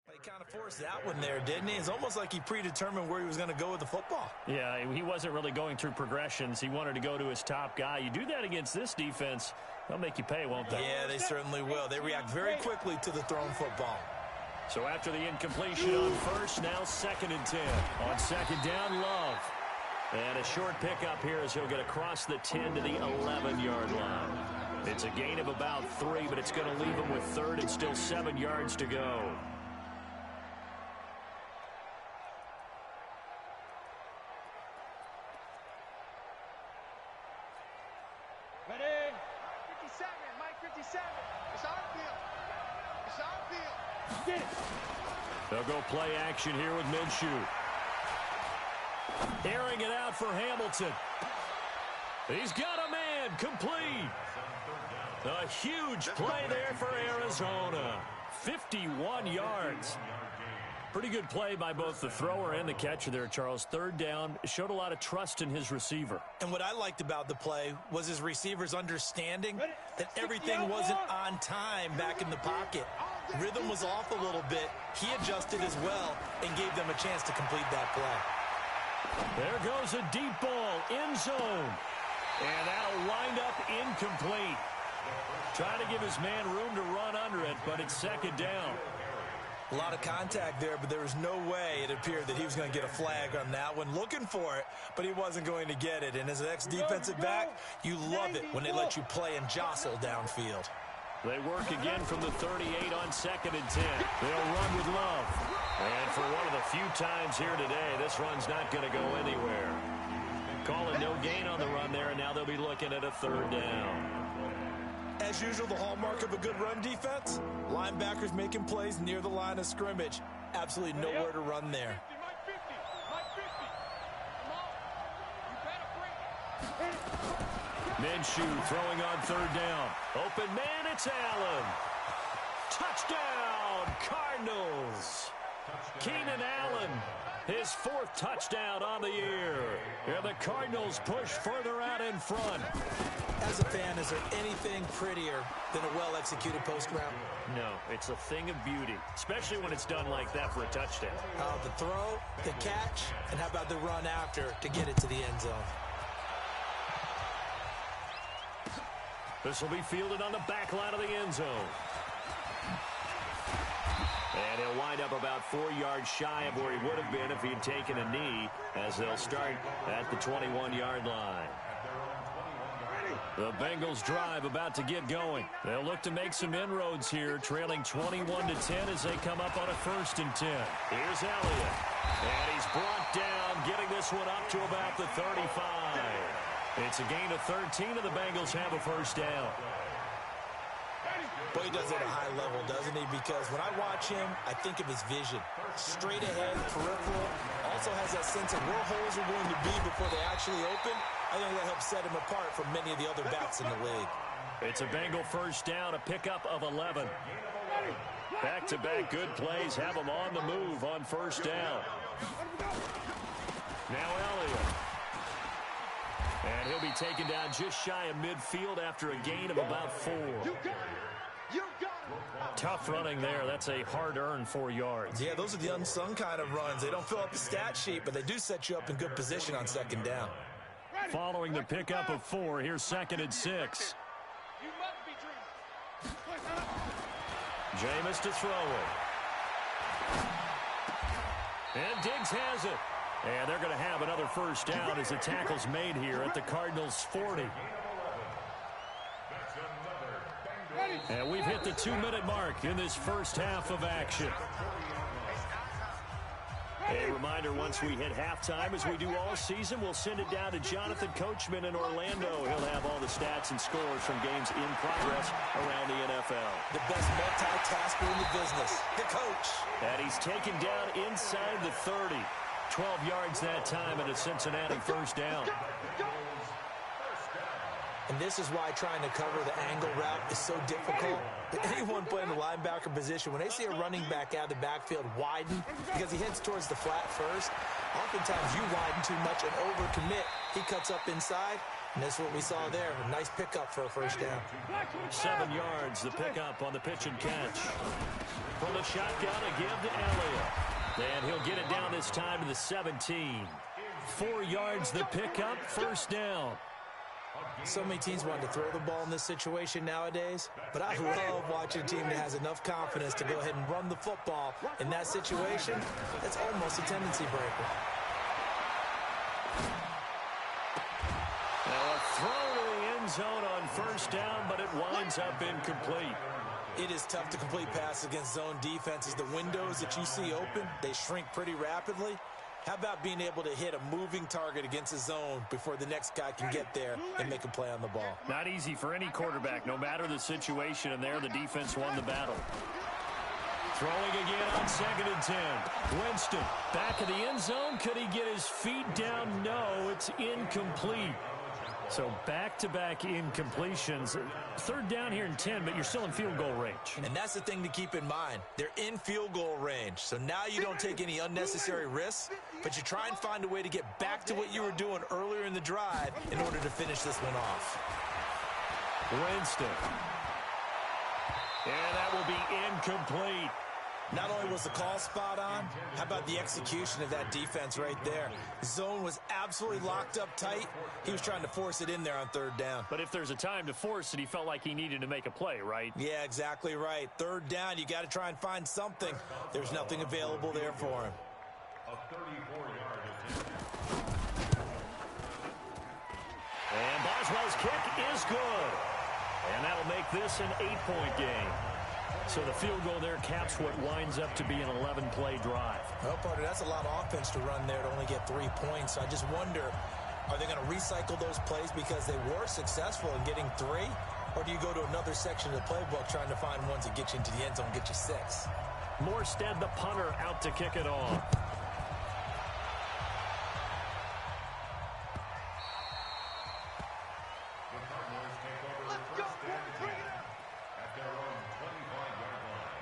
Speaker 4: He kind of forced that one there, didn't he? It's almost like he predetermined where he was going to go with the football.
Speaker 3: Yeah, he wasn't really going through progressions. He wanted to go to his top guy. You do that against this defense, they'll make you pay, won't they?
Speaker 4: Yeah, they certainly will. They react very quickly to the thrown football.
Speaker 3: So after the incompletion on 1st, now 2nd and 10. On 2nd down, Love. And a short pickup here as he'll get across the 10 to the 11-yard line. It's a gain of about 3, but it's going to leave him with 3rd and still 7 yards to go.
Speaker 5: Ready? 57, Mike 57. It's our field. It's our field. Get it.
Speaker 3: They'll go play action here with Minshew. Airing it out for Hamilton. He's got a man, complete. A huge play there for Arizona. 51 yards. Pretty good play by both the thrower and the catcher there, Charles. 3rd down, showed a lot of trust in his receiver.
Speaker 4: And what I liked about the play was his receivers understanding that everything wasn't on time back in the pocket. Rhythm was off a little bit. He adjusted as well and gave them a chance to complete that play.
Speaker 3: There goes a deep ball, end zone. And that'll wind up incomplete. Trying to give his man room to run under it, but it's 2nd down.
Speaker 4: A lot of contact there, but there was no way it appeared that he was going to get a flag on that one. Looking for it, but he wasn't going to get it. And as an ex-defensive back, you love it when they let you play and jostle downfield.
Speaker 3: They work again from the 38 on 2nd and 10. They'll run with Love. And for one of the few times here today, this run's not going to go anywhere. Calling no gain on the run there, and now they'll be looking at a 3rd down.
Speaker 4: As usual, the hallmark of a good run defense, linebackers making plays near the line of scrimmage. Absolutely nowhere to run there.
Speaker 5: Mike 50. Mike 50. Come on. You better break.
Speaker 3: Minshew throwing on 3rd down. Open man, it's Allen. Touchdown, Cardinals. Keenan Allen, his 4th touchdown on the year. And the Cardinals push further out in front.
Speaker 4: As a fan, is there anything prettier than a well-executed post route?
Speaker 3: No, it's a thing of beauty, especially when it's done like that for a touchdown.
Speaker 4: The throw, the catch, and how about the run after to get it to the end zone?
Speaker 3: This will be fielded on the back line of the end zone. And he'll wind up about 4 yards shy of where he would have been if he'd taken a knee, as they'll start at the 21-yard line. The Bengals drive about to get going. They'll look to make some inroads here, trailing 21-10 as they come up on a 1st and 10. Here's Elliott. And he's brought down, getting this one up to about the 35. It's a gain of 13, and the Bengals have a 1st down.
Speaker 4: Boy, he does it at a high level, doesn't he? Because when I watch him, I think of his vision. Straight ahead, peripheral. Also has that sense of where holes are going to be before they actually open. I think that helps set him apart from many of the other backs in the league.
Speaker 3: It's a Bengal first down, a pickup of 11. Back-to-back good plays have them on the move on first down. Now Elliott. And he'll be taken down just shy of midfield after a gain of about 4. Tough running there. That's a hard-earned 4 yards.
Speaker 4: Yeah, those are the unsung kind of runs. They don't fill up the stat sheet, but they do set you up in good position on second down.
Speaker 3: Following the pickup of 4, here's 2nd and 6. Jameis to throw it. And Diggs has it. And they're going to have another first down as the tackle's made here at the Cardinals' 40. And we've hit the 2-minute mark in this first half of action. A reminder, once we hit halftime, as we do all season, we'll send it down to Jonathan Coachman in Orlando. He'll have all the stats and scores from games in progress around the NFL.
Speaker 4: The best multitasker in the business, the coach.
Speaker 3: And he's taken down inside the 30. 12 yards that time and a Cincinnati first down.
Speaker 4: And this is why trying to cover the angle route is so difficult. Anyone playing the linebacker position, when they see a running back out of the backfield widen because he heads towards the flat first, oftentimes you widen too much and overcommit. He cuts up inside, and that's what we saw there. A nice pickup for a first down.
Speaker 3: 7 yards, the pickup on the pitch and catch. From the shotgun, a give to Elliott. And he'll get it down this time to the 17. 4 yards, the pickup, first down.
Speaker 4: So many teams want to throw the ball in this situation nowadays, but I love watching a team that has enough confidence to go ahead and run the football. In that situation, that's almost a tendency breaker.
Speaker 3: Now a throw to the end zone on first down, but it winds up incomplete.
Speaker 4: It is tough to complete passes against zone defenses. The windows that you see open, they shrink pretty rapidly. How about being able to hit a moving target against a zone before the next guy can get there and make a play on the ball?
Speaker 3: Not easy for any quarterback, no matter the situation, and there the defense won the battle. Throwing again on 2nd and 10. Winston, back of the end zone. Could he get his feet down? No, it's incomplete. So back-to-back incompletions. 3rd down here in 10, but you're still in field goal range.
Speaker 4: And that's the thing to keep in mind. They're in field goal range. So now you don't take any unnecessary risks, but you try and find a way to get back to what you were doing earlier in the drive in order to finish this one off.
Speaker 3: Winston. And that will be incomplete.
Speaker 4: Not only was the call spot on, how about the execution of that defense right there? Zone was absolutely locked up tight. He was trying to force it in there on 3rd down.
Speaker 3: But if there's a time to force it, he felt like he needed to make a play, right?
Speaker 4: Yeah, exactly right. 3rd down, you got to try and find something. There's nothing available there for him.
Speaker 6: A 34-yard attempt.
Speaker 3: And Boswell's kick is good. And that'll make this an 8-point game. So the field goal there caps what winds up to be an 11-play drive.
Speaker 4: Well, partner, that's a lot of offense to run there to only get 3 points. I just wonder, are they going to recycle those plays because they were successful in getting 3? Or do you go to another section of the playbook trying to find ones that get you into the end zone, get you 6?
Speaker 3: Morstead, the punter, out to kick it off.
Speaker 6: The Cardinals take over first and 10 at their own 25-yard line.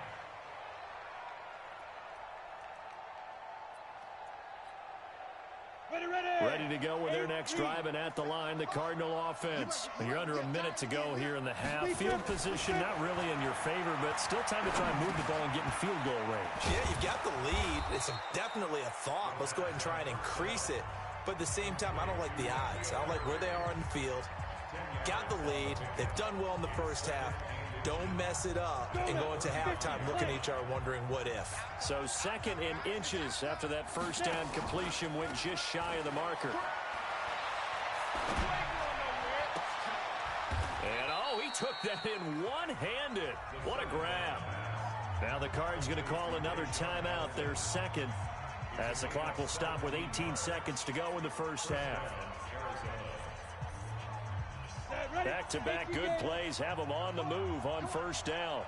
Speaker 3: Ready to go with their next drive, and at the line, the Cardinal offense. You're under a minute to go here in the half. Field position not really in your favor, but still time to try and move the ball and get in field goal range.
Speaker 4: Yeah, you've got the lead. It's definitely a thought. Let's go ahead and try and increase it. But at the same time, I don't like the odds. I don't like where they are on the field. Got the lead. They've done well in the first half. Don't mess it up and go into halftime looking at each other wondering what if.
Speaker 3: So 2nd and inches after that first down completion went just shy of the marker. And oh, he took that in one-handed. What a grab. Now the Cards going to call another timeout, their 2nd, as the clock will stop with 18 seconds to go in the first half. Back-to-back good plays have them on the move on first down.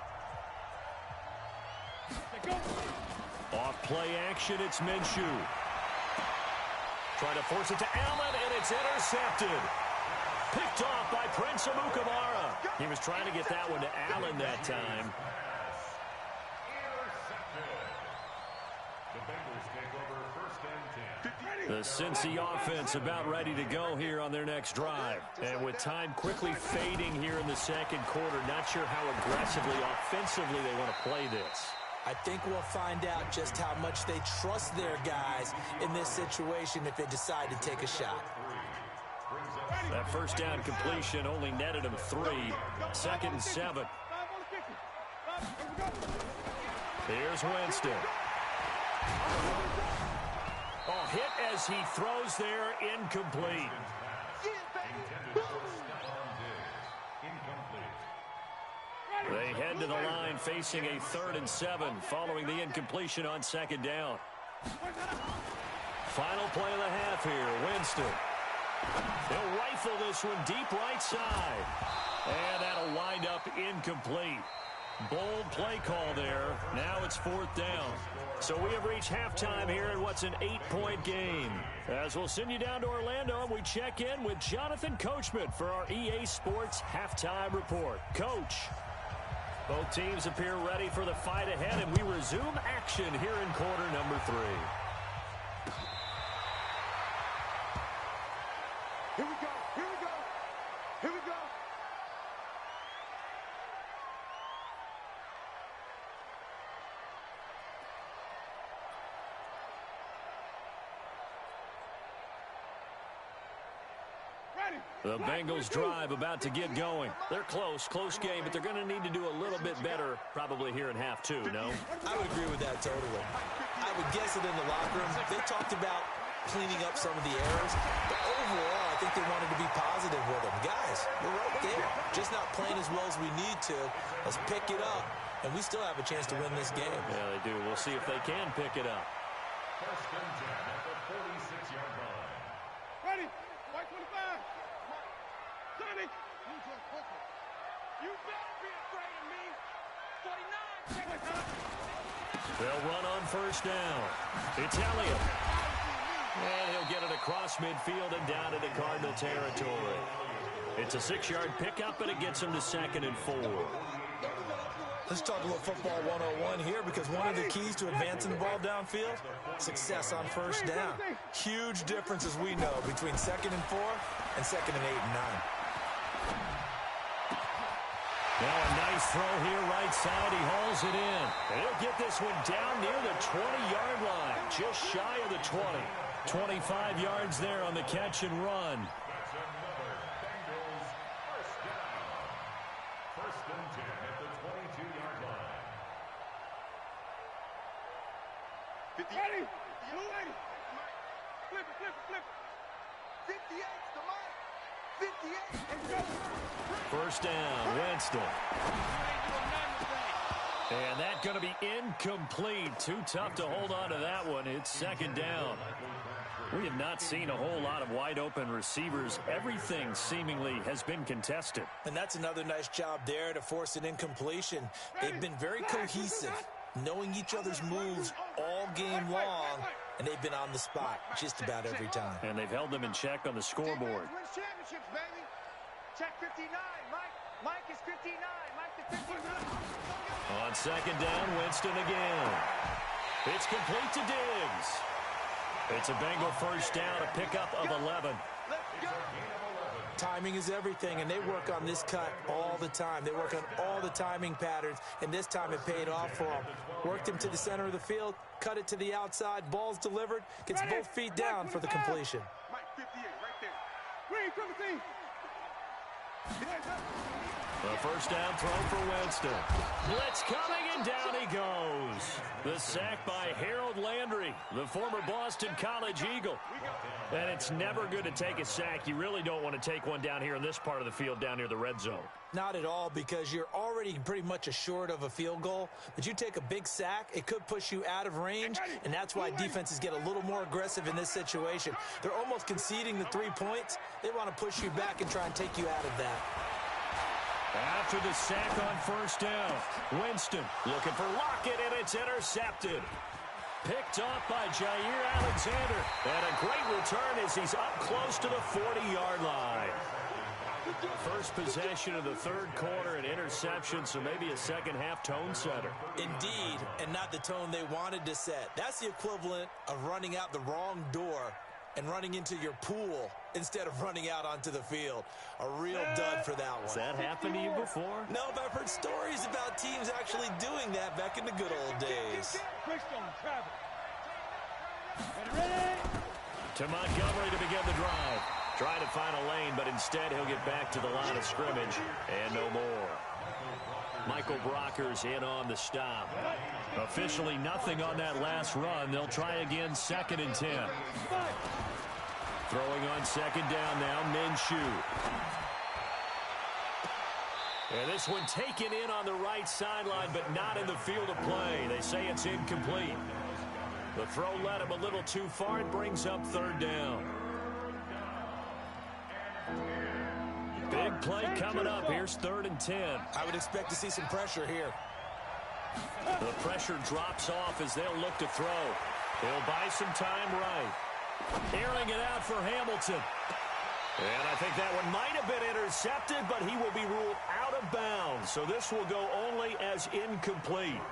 Speaker 3: Off play action, it's Minshew. Trying to force it to Allen, and it's intercepted. Picked off by Prince Amukamara. He was trying to get that one to Allen that time.
Speaker 6: The Bengals take over first and 10.
Speaker 3: The Cincy offense about ready to go here on their next drive. And with time quickly fading here in the second quarter, not sure how aggressively, offensively they want to play this.
Speaker 4: I think we'll find out just how much they trust their guys in this situation if they decide to take a shot.
Speaker 3: That first down completion only netted him 3. 2nd and 7. Here's Winston. Oh, hit as he throws there, incomplete. They head to the line facing a 3rd and 7 following the incompletion on 2nd down. Final play of the half here, Winston. He'll rifle this one deep right side. And that'll wind up incomplete. Bold play call there. Now it's 4th down. So we have reached halftime here in what's an 8-point game. As we'll send you down to Orlando, and we check in with Jonathan Coachman for our EA Sports Halftime Report. Coach, both teams appear ready for the fight ahead, and we resume action here in quarter number 3.
Speaker 5: Here we go. Here we go. Here we go.
Speaker 3: The Bengals drive about to get going. They're close game, but they're going to need to do a little bit better probably here in half 2, no?
Speaker 4: I would agree with that totally. I would guess that in the locker room, they talked about cleaning up some of the errors, but overall, I think they wanted to be positive with them. Guys, we're right there. Just not playing as well as we need to. Let's pick it up, and we still have a chance to win this game.
Speaker 3: Yeah, they do. We'll see if they can pick it up.
Speaker 6: First and 10 at the 46-yard line.
Speaker 5: Ready? White 25. Sonic. You better be afraid of me. 49.
Speaker 3: They'll run on first down. It's Elliott. And he'll get it across midfield and down into Cardinal territory. It's a 6-yard pickup, and it gets him to 2nd and 4.
Speaker 4: Let's talk a little football 101 here, because one of the keys to advancing the ball downfield, success on first down. Huge difference, as we know, between 2nd and 4 and 2nd and 8 and 9.
Speaker 3: Now a nice throw here right side. He hauls it in. And he'll get this one down near the 20-yard line, just shy of the 20. 25 yards there on the catch and run.
Speaker 6: That's another Bengals first down. First and 10 at the 22-yard line.
Speaker 5: 50. Ready? Blue 80. Flip it. 58's the mic. 58.
Speaker 3: First down, Winston. And that's going to be incomplete. Too tough to hold on to that one. It's 2nd down. We have not seen a whole lot of wide-open receivers. Everything seemingly has been contested.
Speaker 4: And that's another nice job there to force an incompletion. They've been very cohesive, knowing each other's moves all game long, and they've been on the spot just about every time.
Speaker 3: And they've held them in check on the scoreboard.
Speaker 5: Wins championships, baby. Check 59. Mike is 59. Mike the 59.
Speaker 3: On 2nd down, Winston again. It's complete to Diggs. It's a Bengal first down, a pickup of 11.
Speaker 5: Let's go.
Speaker 4: Timing is everything, and they work on this cut all the time. They work on all the timing patterns, and this time it paid off for them. Worked him to the center of the field, cut it to the outside, ball's delivered, gets both feet down for the completion.
Speaker 5: Mike 58 right there. Green, triple team.
Speaker 3: The first down throw for Winston. Blitz coming, and down he goes. The sack by Harold Landry, the former Boston College Eagle. And it's never good to take a sack. You really don't want to take one down here in this part of the field, down near the red zone.
Speaker 4: Not at all, because you're already pretty much assured of a field goal. But you take a big sack, it could push you out of range, and that's why defenses get a little more aggressive in this situation. They're almost conceding the 3 points. They want to push you back and try and take you out of that.
Speaker 3: After the sack on first down, Winston looking for Lockett, and it's intercepted. Picked off by Jair Alexander. And a great return as he's up close to the 40-yard line. First possession of the third quarter, an interception, so maybe a second-half tone setter.
Speaker 4: Indeed, and not the tone they wanted to set. That's the equivalent of running out the wrong door and running into your pool instead of running out onto the field. A real dud for that one.
Speaker 3: Has that happened to you before?
Speaker 4: No, but I've heard stories about teams actually doing that back in the good old days.
Speaker 3: To Montgomery to begin the drive. Trying to find a lane, but instead he'll get back to the line of scrimmage and no more. Michael Brockers in on the stop. Officially nothing on that last run. They'll try again, 2nd and 10. Throwing on 2nd down now, Minshew. And this one taken in on the right sideline, but not in the field of play. They say it's incomplete. The throw led him a little too far. It brings up 3rd down. Big play coming up. Here's 3rd and 10.
Speaker 4: I would expect to see some pressure here.
Speaker 3: The pressure drops off as they'll look to throw. They'll buy some time right. Airing it out for Hamilton. And I think that one might have been intercepted, but he will be ruled out of bounds. So this will go only as incomplete.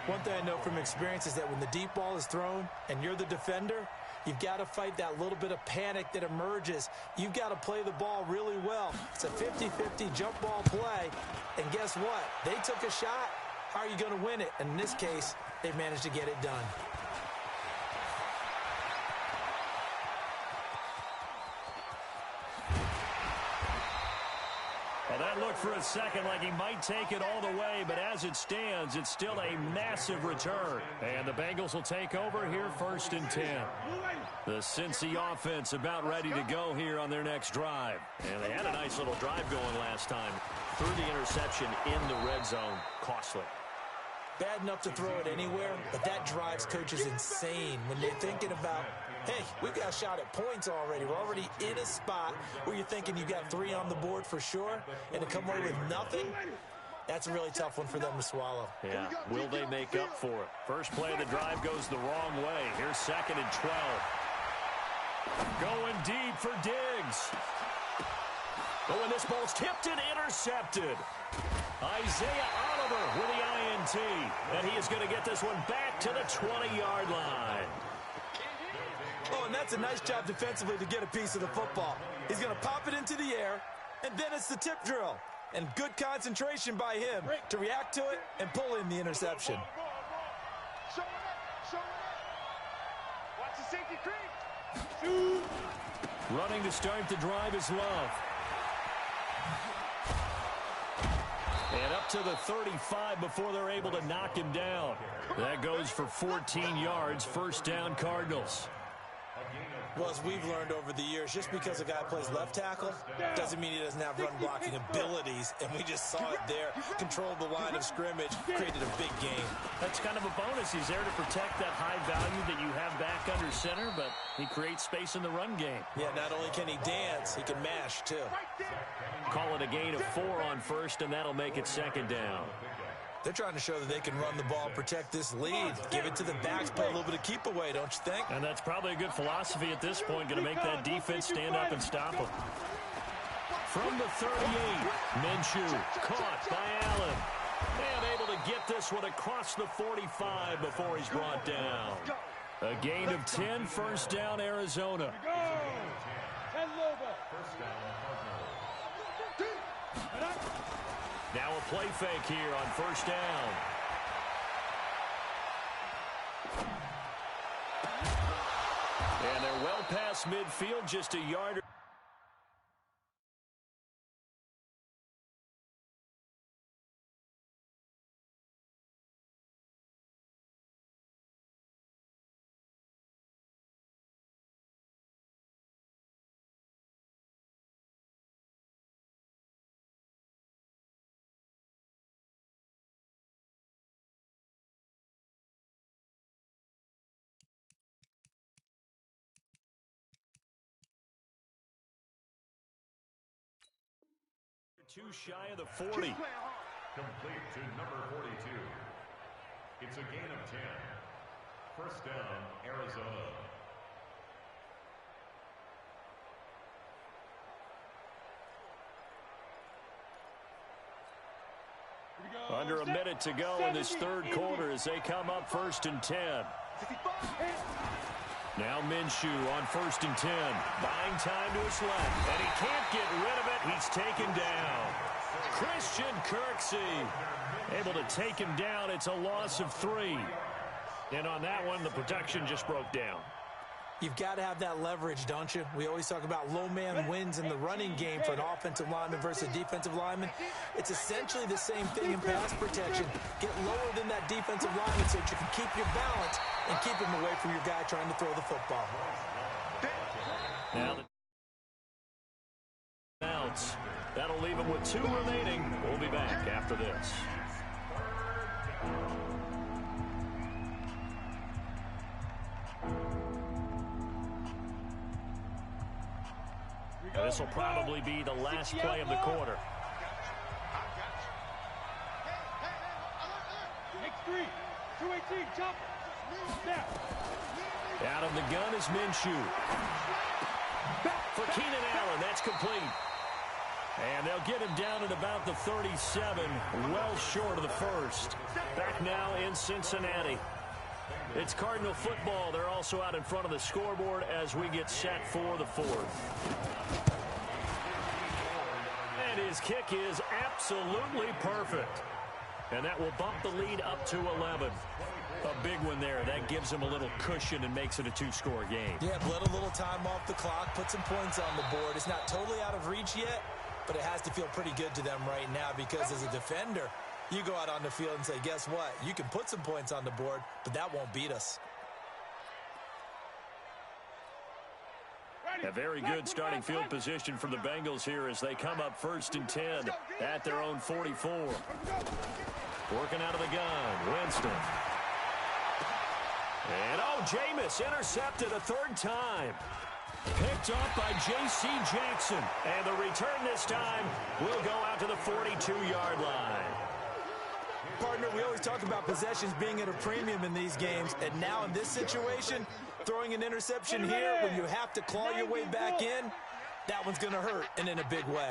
Speaker 4: One thing I know from experience is that when the deep ball is thrown and you're the defender, you've got to fight that little bit of panic that emerges. You've got to play the ball really well. It's a 50-50 jump ball play. And guess what? They took a shot. How are you going to win it? And in this case, they've managed to get it done.
Speaker 3: Well, that looked for a second like he might take it all the way, but as it stands, it's still a massive return. And the Bengals will take over here, 1st and 10. The Cincy offense about ready to go here on their next drive. And they had a nice little drive going last time. Threw the interception in the red zone. Costly.
Speaker 4: Bad enough to throw it anywhere, but that drives coaches insane when they're thinking about, hey, we've got a shot at points already. We're already in a spot where you're thinking you got 3 on the board for sure, and to come away with nothing, that's a really tough one for them to swallow.
Speaker 3: Yeah, will they make up for it? First play of the drive goes the wrong way. Here's 2nd and 12. Going deep for Diggs. But when this ball's tipped and intercepted, Isaiah Oliver with the INT. And he is going to get this one back to the 20-yard line.
Speaker 4: Oh, and that's a nice job defensively to get a piece of the football. He's going to pop it into the air, and then it's the tip drill. And good concentration by him to react to it and pull in the interception.
Speaker 5: Watch the safety creep.
Speaker 3: Running to start the drive is Love. And up to the 35 before they're able to knock him down. That goes for 14 yards, 1st down Cardinals.
Speaker 4: Well, as we've learned over the years, just because a guy plays left tackle doesn't mean he doesn't have run blocking abilities. And we just saw it there. Controlled the line of scrimmage, created a big game.
Speaker 3: That's kind of a bonus. He's there to protect that high value that you have back under center, but he creates space in the run game.
Speaker 4: Yeah, not only can he dance, he can mash too.
Speaker 3: Call it a gain of 4 on 1st, and that'll make it 2nd down.
Speaker 4: They're trying to show that they can run the ball, protect this lead. Give it to the backs, play a little bit of keep away, don't you think?
Speaker 3: And that's probably a good philosophy at this point, going to make that defense stand up and stop them. From the 38, Minshew caught by Allen. And able to get this one across the 45 before he's brought down. A gain of 10, 1st down Arizona. Now a play fake here on 1st down. And they're well past midfield, just a yard. Too shy of the 40.
Speaker 6: Complete to number 42. It's a gain of 10. 1st down, Arizona.
Speaker 3: Under a minute to go in this third quarter as they come up 1st and 10. Now Minshew on 1st and 10. Buying time to his left. And he can't get rid of it. He's taken down. Christian Kirksey able to take him down. It's a loss of 3. And on that one, the protection just broke down.
Speaker 4: You've got to have that leverage, don't you? We always talk about low man wins in the running game for an offensive lineman versus a defensive lineman. It's essentially the same thing in pass protection. Get lower than that defensive lineman so that you can keep your balance and keep him away from your guy trying to throw the football.
Speaker 3: Now the outs. That'll leave him with 2 remaining. We'll be back after this. This will probably be the last play of the quarter.
Speaker 5: Next 3, 218, jump. Snap.
Speaker 3: Out of the gun is Minshew. For Keenan Allen, that's complete. And they'll get him down at about the 37, well short of the first. Back now in Cincinnati. It's Cardinal football. They're also out in front of the scoreboard as we get set for the 4th. And his kick is absolutely perfect. And that will bump the lead up to 11. A big one there. That gives him a little cushion and makes it a 2-score game.
Speaker 4: Yeah, let a little time off the clock, put some points on the board. It's not totally out of reach yet, but it has to feel pretty good to them right now because as a defender, you go out on the field and say, guess what? You can put some points on the board, but that won't beat us.
Speaker 3: A very good starting field position for the Bengals here as they come up 1st and 10 at their own 44. Working out of the gun, Winston. And, Jameis intercepted a 3rd time. Picked up by J.C. Jackson. And the return this time will go out to the 42-yard line.
Speaker 4: Partner, we always talk about possessions being at a premium in these games, and now in this situation, throwing an interception here when you have to claw your way back in, that one's going to hurt, and in a big way.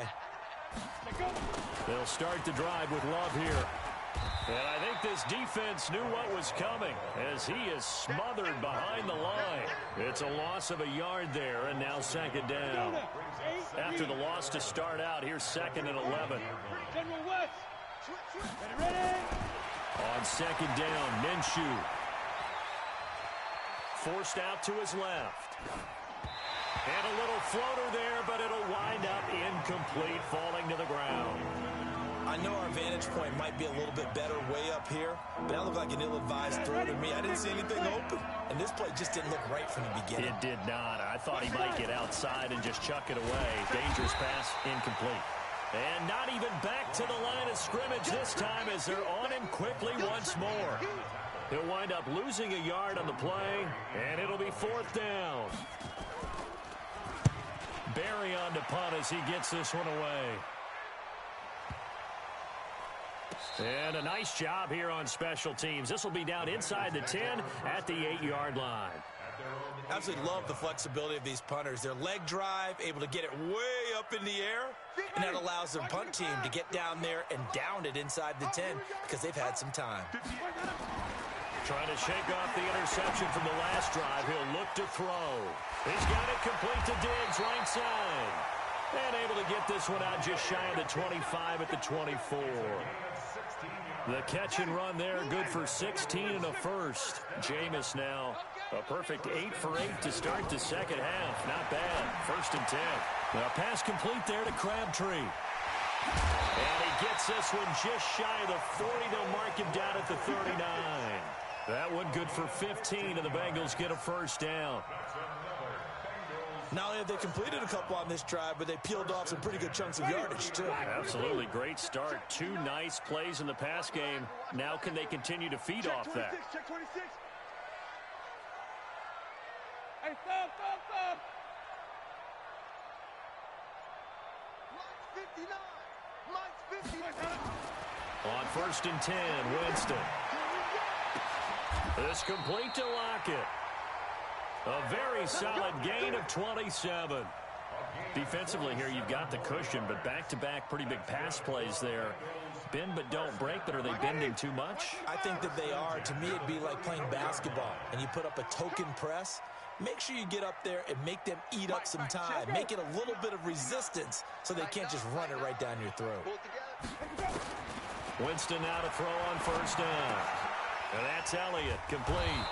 Speaker 3: They'll start the drive with Love here. And I think this defense knew what was coming as he is smothered behind the line. It's a loss of a yard there, and now 2nd down. After the loss to start out, here's 2nd and 11. On 2nd down, Minshew. Forced out to his left. And a little floater there, but it'll wind up incomplete, falling to the ground.
Speaker 4: I know our vantage point might be a little bit better way up here, but that looked like an ill-advised throw to me. I didn't see anything open, and this play just didn't look right from the beginning.
Speaker 3: It did not. I thought he might get outside and just chuck it away. Dangerous pass, incomplete. And not even back to the line of scrimmage this time as they're on him quickly once more. He'll wind up losing a yard on the play, and it'll be 4th down. Barry on to punt as he gets this one away. And a nice job here on special teams. This will be down inside the 10 at the 8-yard line.
Speaker 4: Absolutely love the flexibility of these punters. Their leg drive, able to get it way up in the air, and that allows their punt team to get down there and down it inside the 10 because they've had some time.
Speaker 3: Trying to shake off the interception from the last drive. He'll look to throw. He's got it complete to Diggs, right side. And able to get this one out just shy of the 25 at the 24. The catch and run there, good for 16 and a first. Jameis now a perfect 8 for 8 to start the 2nd half. Not bad. 1st and 10. A pass complete there to Crabtree. And he gets this one just shy of the 40. They'll mark him down at the 39. That one good for 15, and the Bengals get a 1st down.
Speaker 4: Not only have they completed a couple on this drive, but they peeled off some pretty good chunks of yardage, too.
Speaker 3: Absolutely great start. 2 nice plays in the pass game. Now can they continue to feed off that?
Speaker 5: Check 26. Hey, stop. Mike's 59. Mike's 59.
Speaker 3: On 1st and 10, Winston. This complete to Lockett. A very solid gain of 27. Defensively here, you've got the cushion, but back-to-back pretty big pass plays there. bend but don't break, but are they bending too much?
Speaker 4: I think that they are. To me, it'd be like playing basketball, and you put up a token press. Make sure you get up there and make them eat up some time. Make it a little bit of resistance so they can't just run it right down your throat.
Speaker 3: Winston now to throw on first down. And that's Elliott, complete.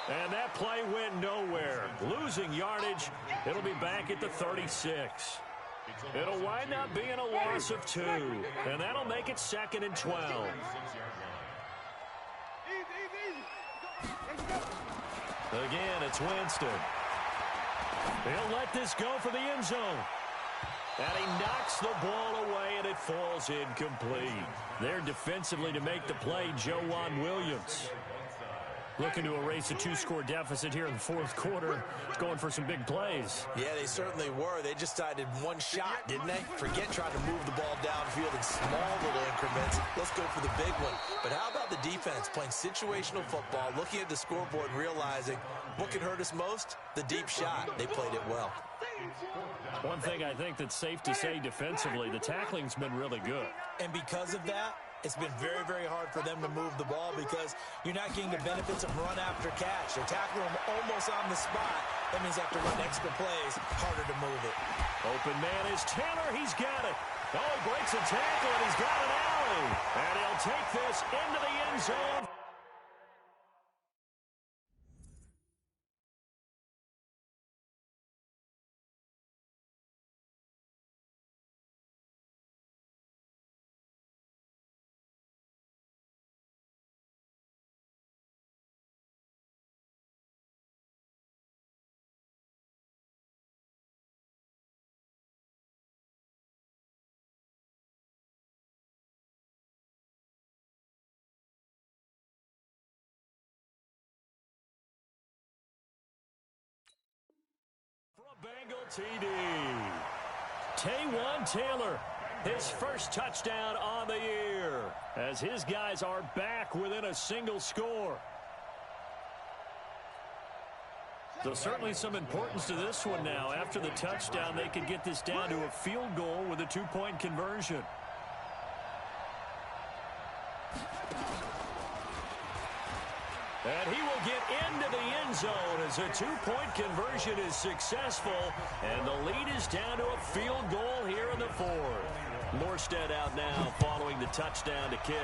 Speaker 3: And that play went nowhere. Losing yardage. It'll be back at the 36. It'll wind up being a loss of 2. And that'll make it 2nd and 12. Again, it's Winston. He'll let this go for the end zone. And he knocks the ball away, and it falls incomplete. There defensively to make the play, Joejuan Williams. Looking to erase a 2-score deficit here in the fourth quarter. Going for some big plays.
Speaker 4: Yeah, they certainly were. They just decided one shot, didn't they? Forget trying to move the ball downfield in small little increments. Let's go for the big one. But how about the defense playing situational football, looking at the scoreboard and realizing what can hurt us most? The deep shot. They played it well.
Speaker 3: One thing I think that's safe to say defensively, the tackling's been really good.
Speaker 4: And because of that, it's been very, very hard for them to move the ball because you're not getting the benefits of run after catch. They're tackling them almost on the spot. That means they have to run extra plays, harder to move it.
Speaker 3: Open man is Taylor. He's got it. Oh, he breaks a tackle, and he's got an alley. And he'll take this into the end zone. Bengal TD. Taywan Taylor, his first touchdown on the year, as his guys are back within a single score. So certainly some importance to this one now. After the touchdown, they could get this down to a field goal with a 2-point conversion. And he will get into the end zone as a 2-point conversion is successful. And the lead is down to a field goal here in the fourth. Morstead out now following the touchdown to kick.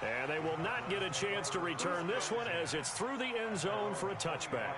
Speaker 3: And they will not get a chance to return this one as it's through the end zone for a touchback.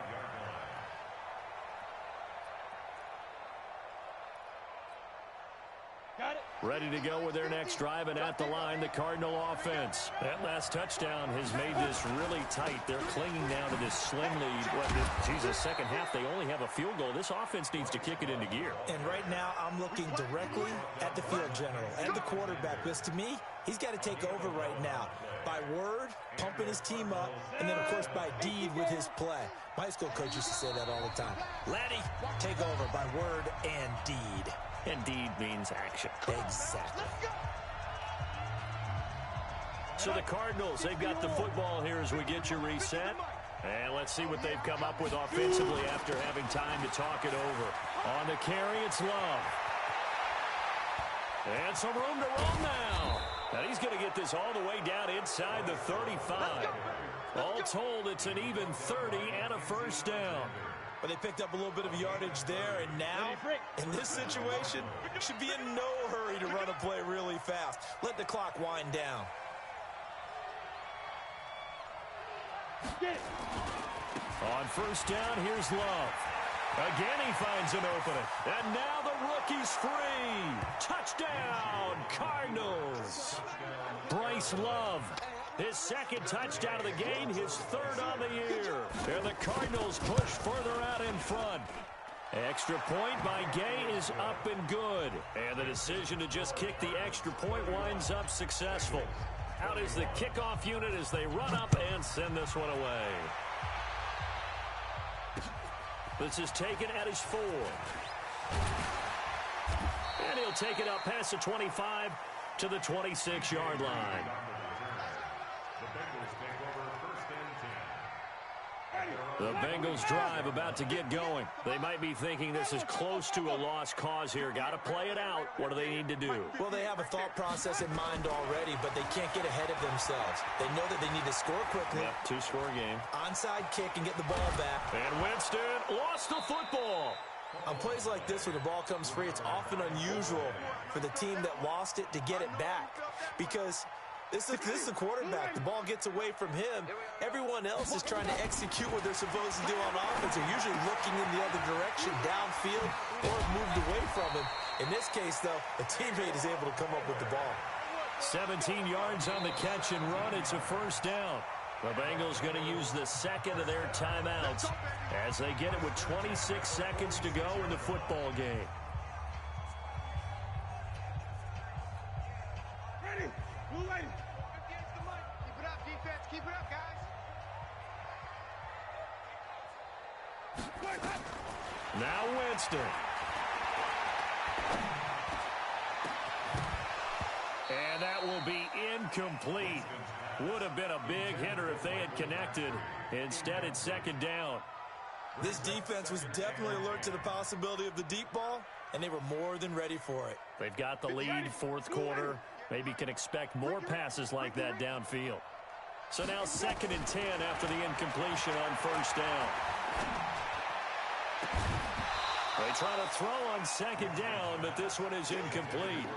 Speaker 3: Ready to go with their next drive, and at the line, the Cardinal offense. That last touchdown has made this really tight. They're clinging now to this slim lead. Second half, they only have a field goal. This offense needs to kick it into gear.
Speaker 4: And right now, I'm looking directly at the field general and the quarterback, because to me, he's got to take over right now. By word, pumping his team up, and then, of course, by deed with his play. My high school coach used to say that all the time. Laddie, take over by word and deed.
Speaker 3: And deed means action.
Speaker 4: Exactly.
Speaker 3: So the Cardinals, they've got the football here as we get you reset. And let's see what they've come up with offensively after having time to talk it over. On the carry, it's Love. And some room to run now. And he's going to get this all the way down inside the 35. All told, it's an even 30 and a first down.
Speaker 4: But they picked up a little bit of yardage there, and now, in this situation, should be in no hurry to run a play really fast. Let the clock wind down.
Speaker 3: On first down, here's Love. Again, he finds an opening. And now the rookie's free. Touchdown, Cardinals. Bryce Love. His second touchdown of the game, his third on the year. And the Cardinals push further out in front. Extra point by Gay is up and good. And the decision to just kick the extra point winds up successful. Out is the kickoff unit as they run up and send this one away. This is taken at his 4. And he'll take it up past the 25 to the 26-yard line.
Speaker 6: The Bengals take over first and 10.
Speaker 3: The Bengals drive about to get going. They might be thinking this is close to a lost cause here. Got to play it out. What do they need to do?
Speaker 4: Well, they have a thought process in mind already, but they can't get ahead of themselves. They know that they need to score quickly.
Speaker 3: Yep, two-score game.
Speaker 4: Onside kick and get the ball back.
Speaker 3: And Winston lost the football.
Speaker 4: On plays like this, when the ball comes free, it's often unusual for the team that lost it to get it back. Because this is the quarterback. The ball gets away from him. Everyone else is trying to execute what they're supposed to do on offense. They're usually looking in the other direction, downfield, or moved away from him. In this case, though, a teammate is able to come up with the ball.
Speaker 3: 17 yards on the catch and run. It's a first down. The Bengals going to use the second of their timeouts as they get it with 26 seconds to go in the football game.
Speaker 5: Ready. Blue lady. 58's the mic. Keep it up, defense. Keep it up, guys.
Speaker 3: Now Winston. And that will be incomplete. Would have been a big hitter if they had connected. Instead, it's second down.
Speaker 4: This defense was definitely alert to the possibility of the deep ball, and they were more than ready for it.
Speaker 3: They've got the lead, fourth quarter. Maybe can expect more passes like that downfield. So now 2nd and 10 after the incompletion on first down. They try to throw on second down, but this one is incomplete.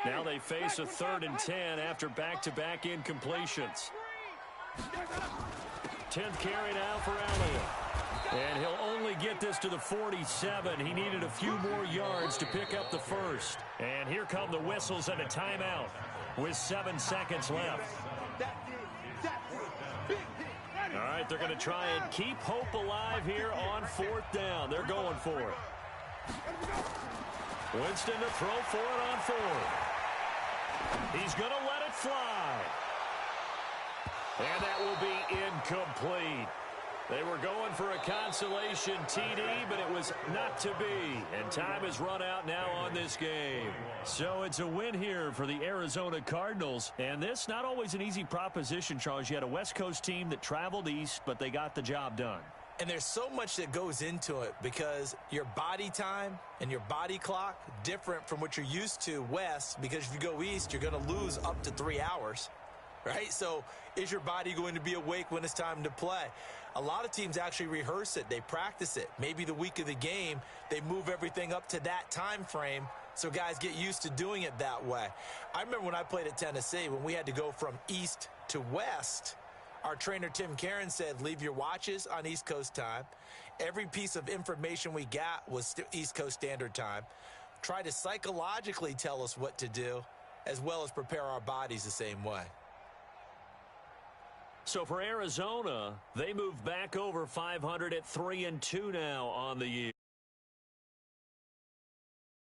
Speaker 3: Now they face a 3rd and 10 after back-to-back incompletions. 10th carry now for Elliott. And he'll only get this to the 47. He needed a few more yards to pick up the first. And here come the whistles and a timeout with 7 seconds left. All right, they're going to try and keep hope alive here on 4th down. They're going for it. Winston to throw for it on 4th. He's going to let it fly. And that will be incomplete. They were going for a consolation TD, but it was not to be. And time has run out now on this game. So it's a win here for the Arizona Cardinals. And this, not always an easy proposition, Charles. You had a West Coast team that traveled east, but they got the job done.
Speaker 4: And there's so much that goes into it because your body time and your body clock different from what you're used to west, because if you go east, you're going to lose up to 3 hours, right? So is your body going to be awake when it's time to play? A lot of teams actually rehearse it. They practice it. Maybe the week of the game, they move everything up to that time frame so guys get used to doing it that way. I remember when I played at Tennessee, when we had to go from east to west, our trainer, Tim Karen, said, leave your watches on East Coast time. Every piece of information we got was East Coast Standard Time. Try to psychologically tell us what to do, as well as prepare our bodies the same way.
Speaker 3: So for Arizona, they move back over 500 at 3-2 now on the year.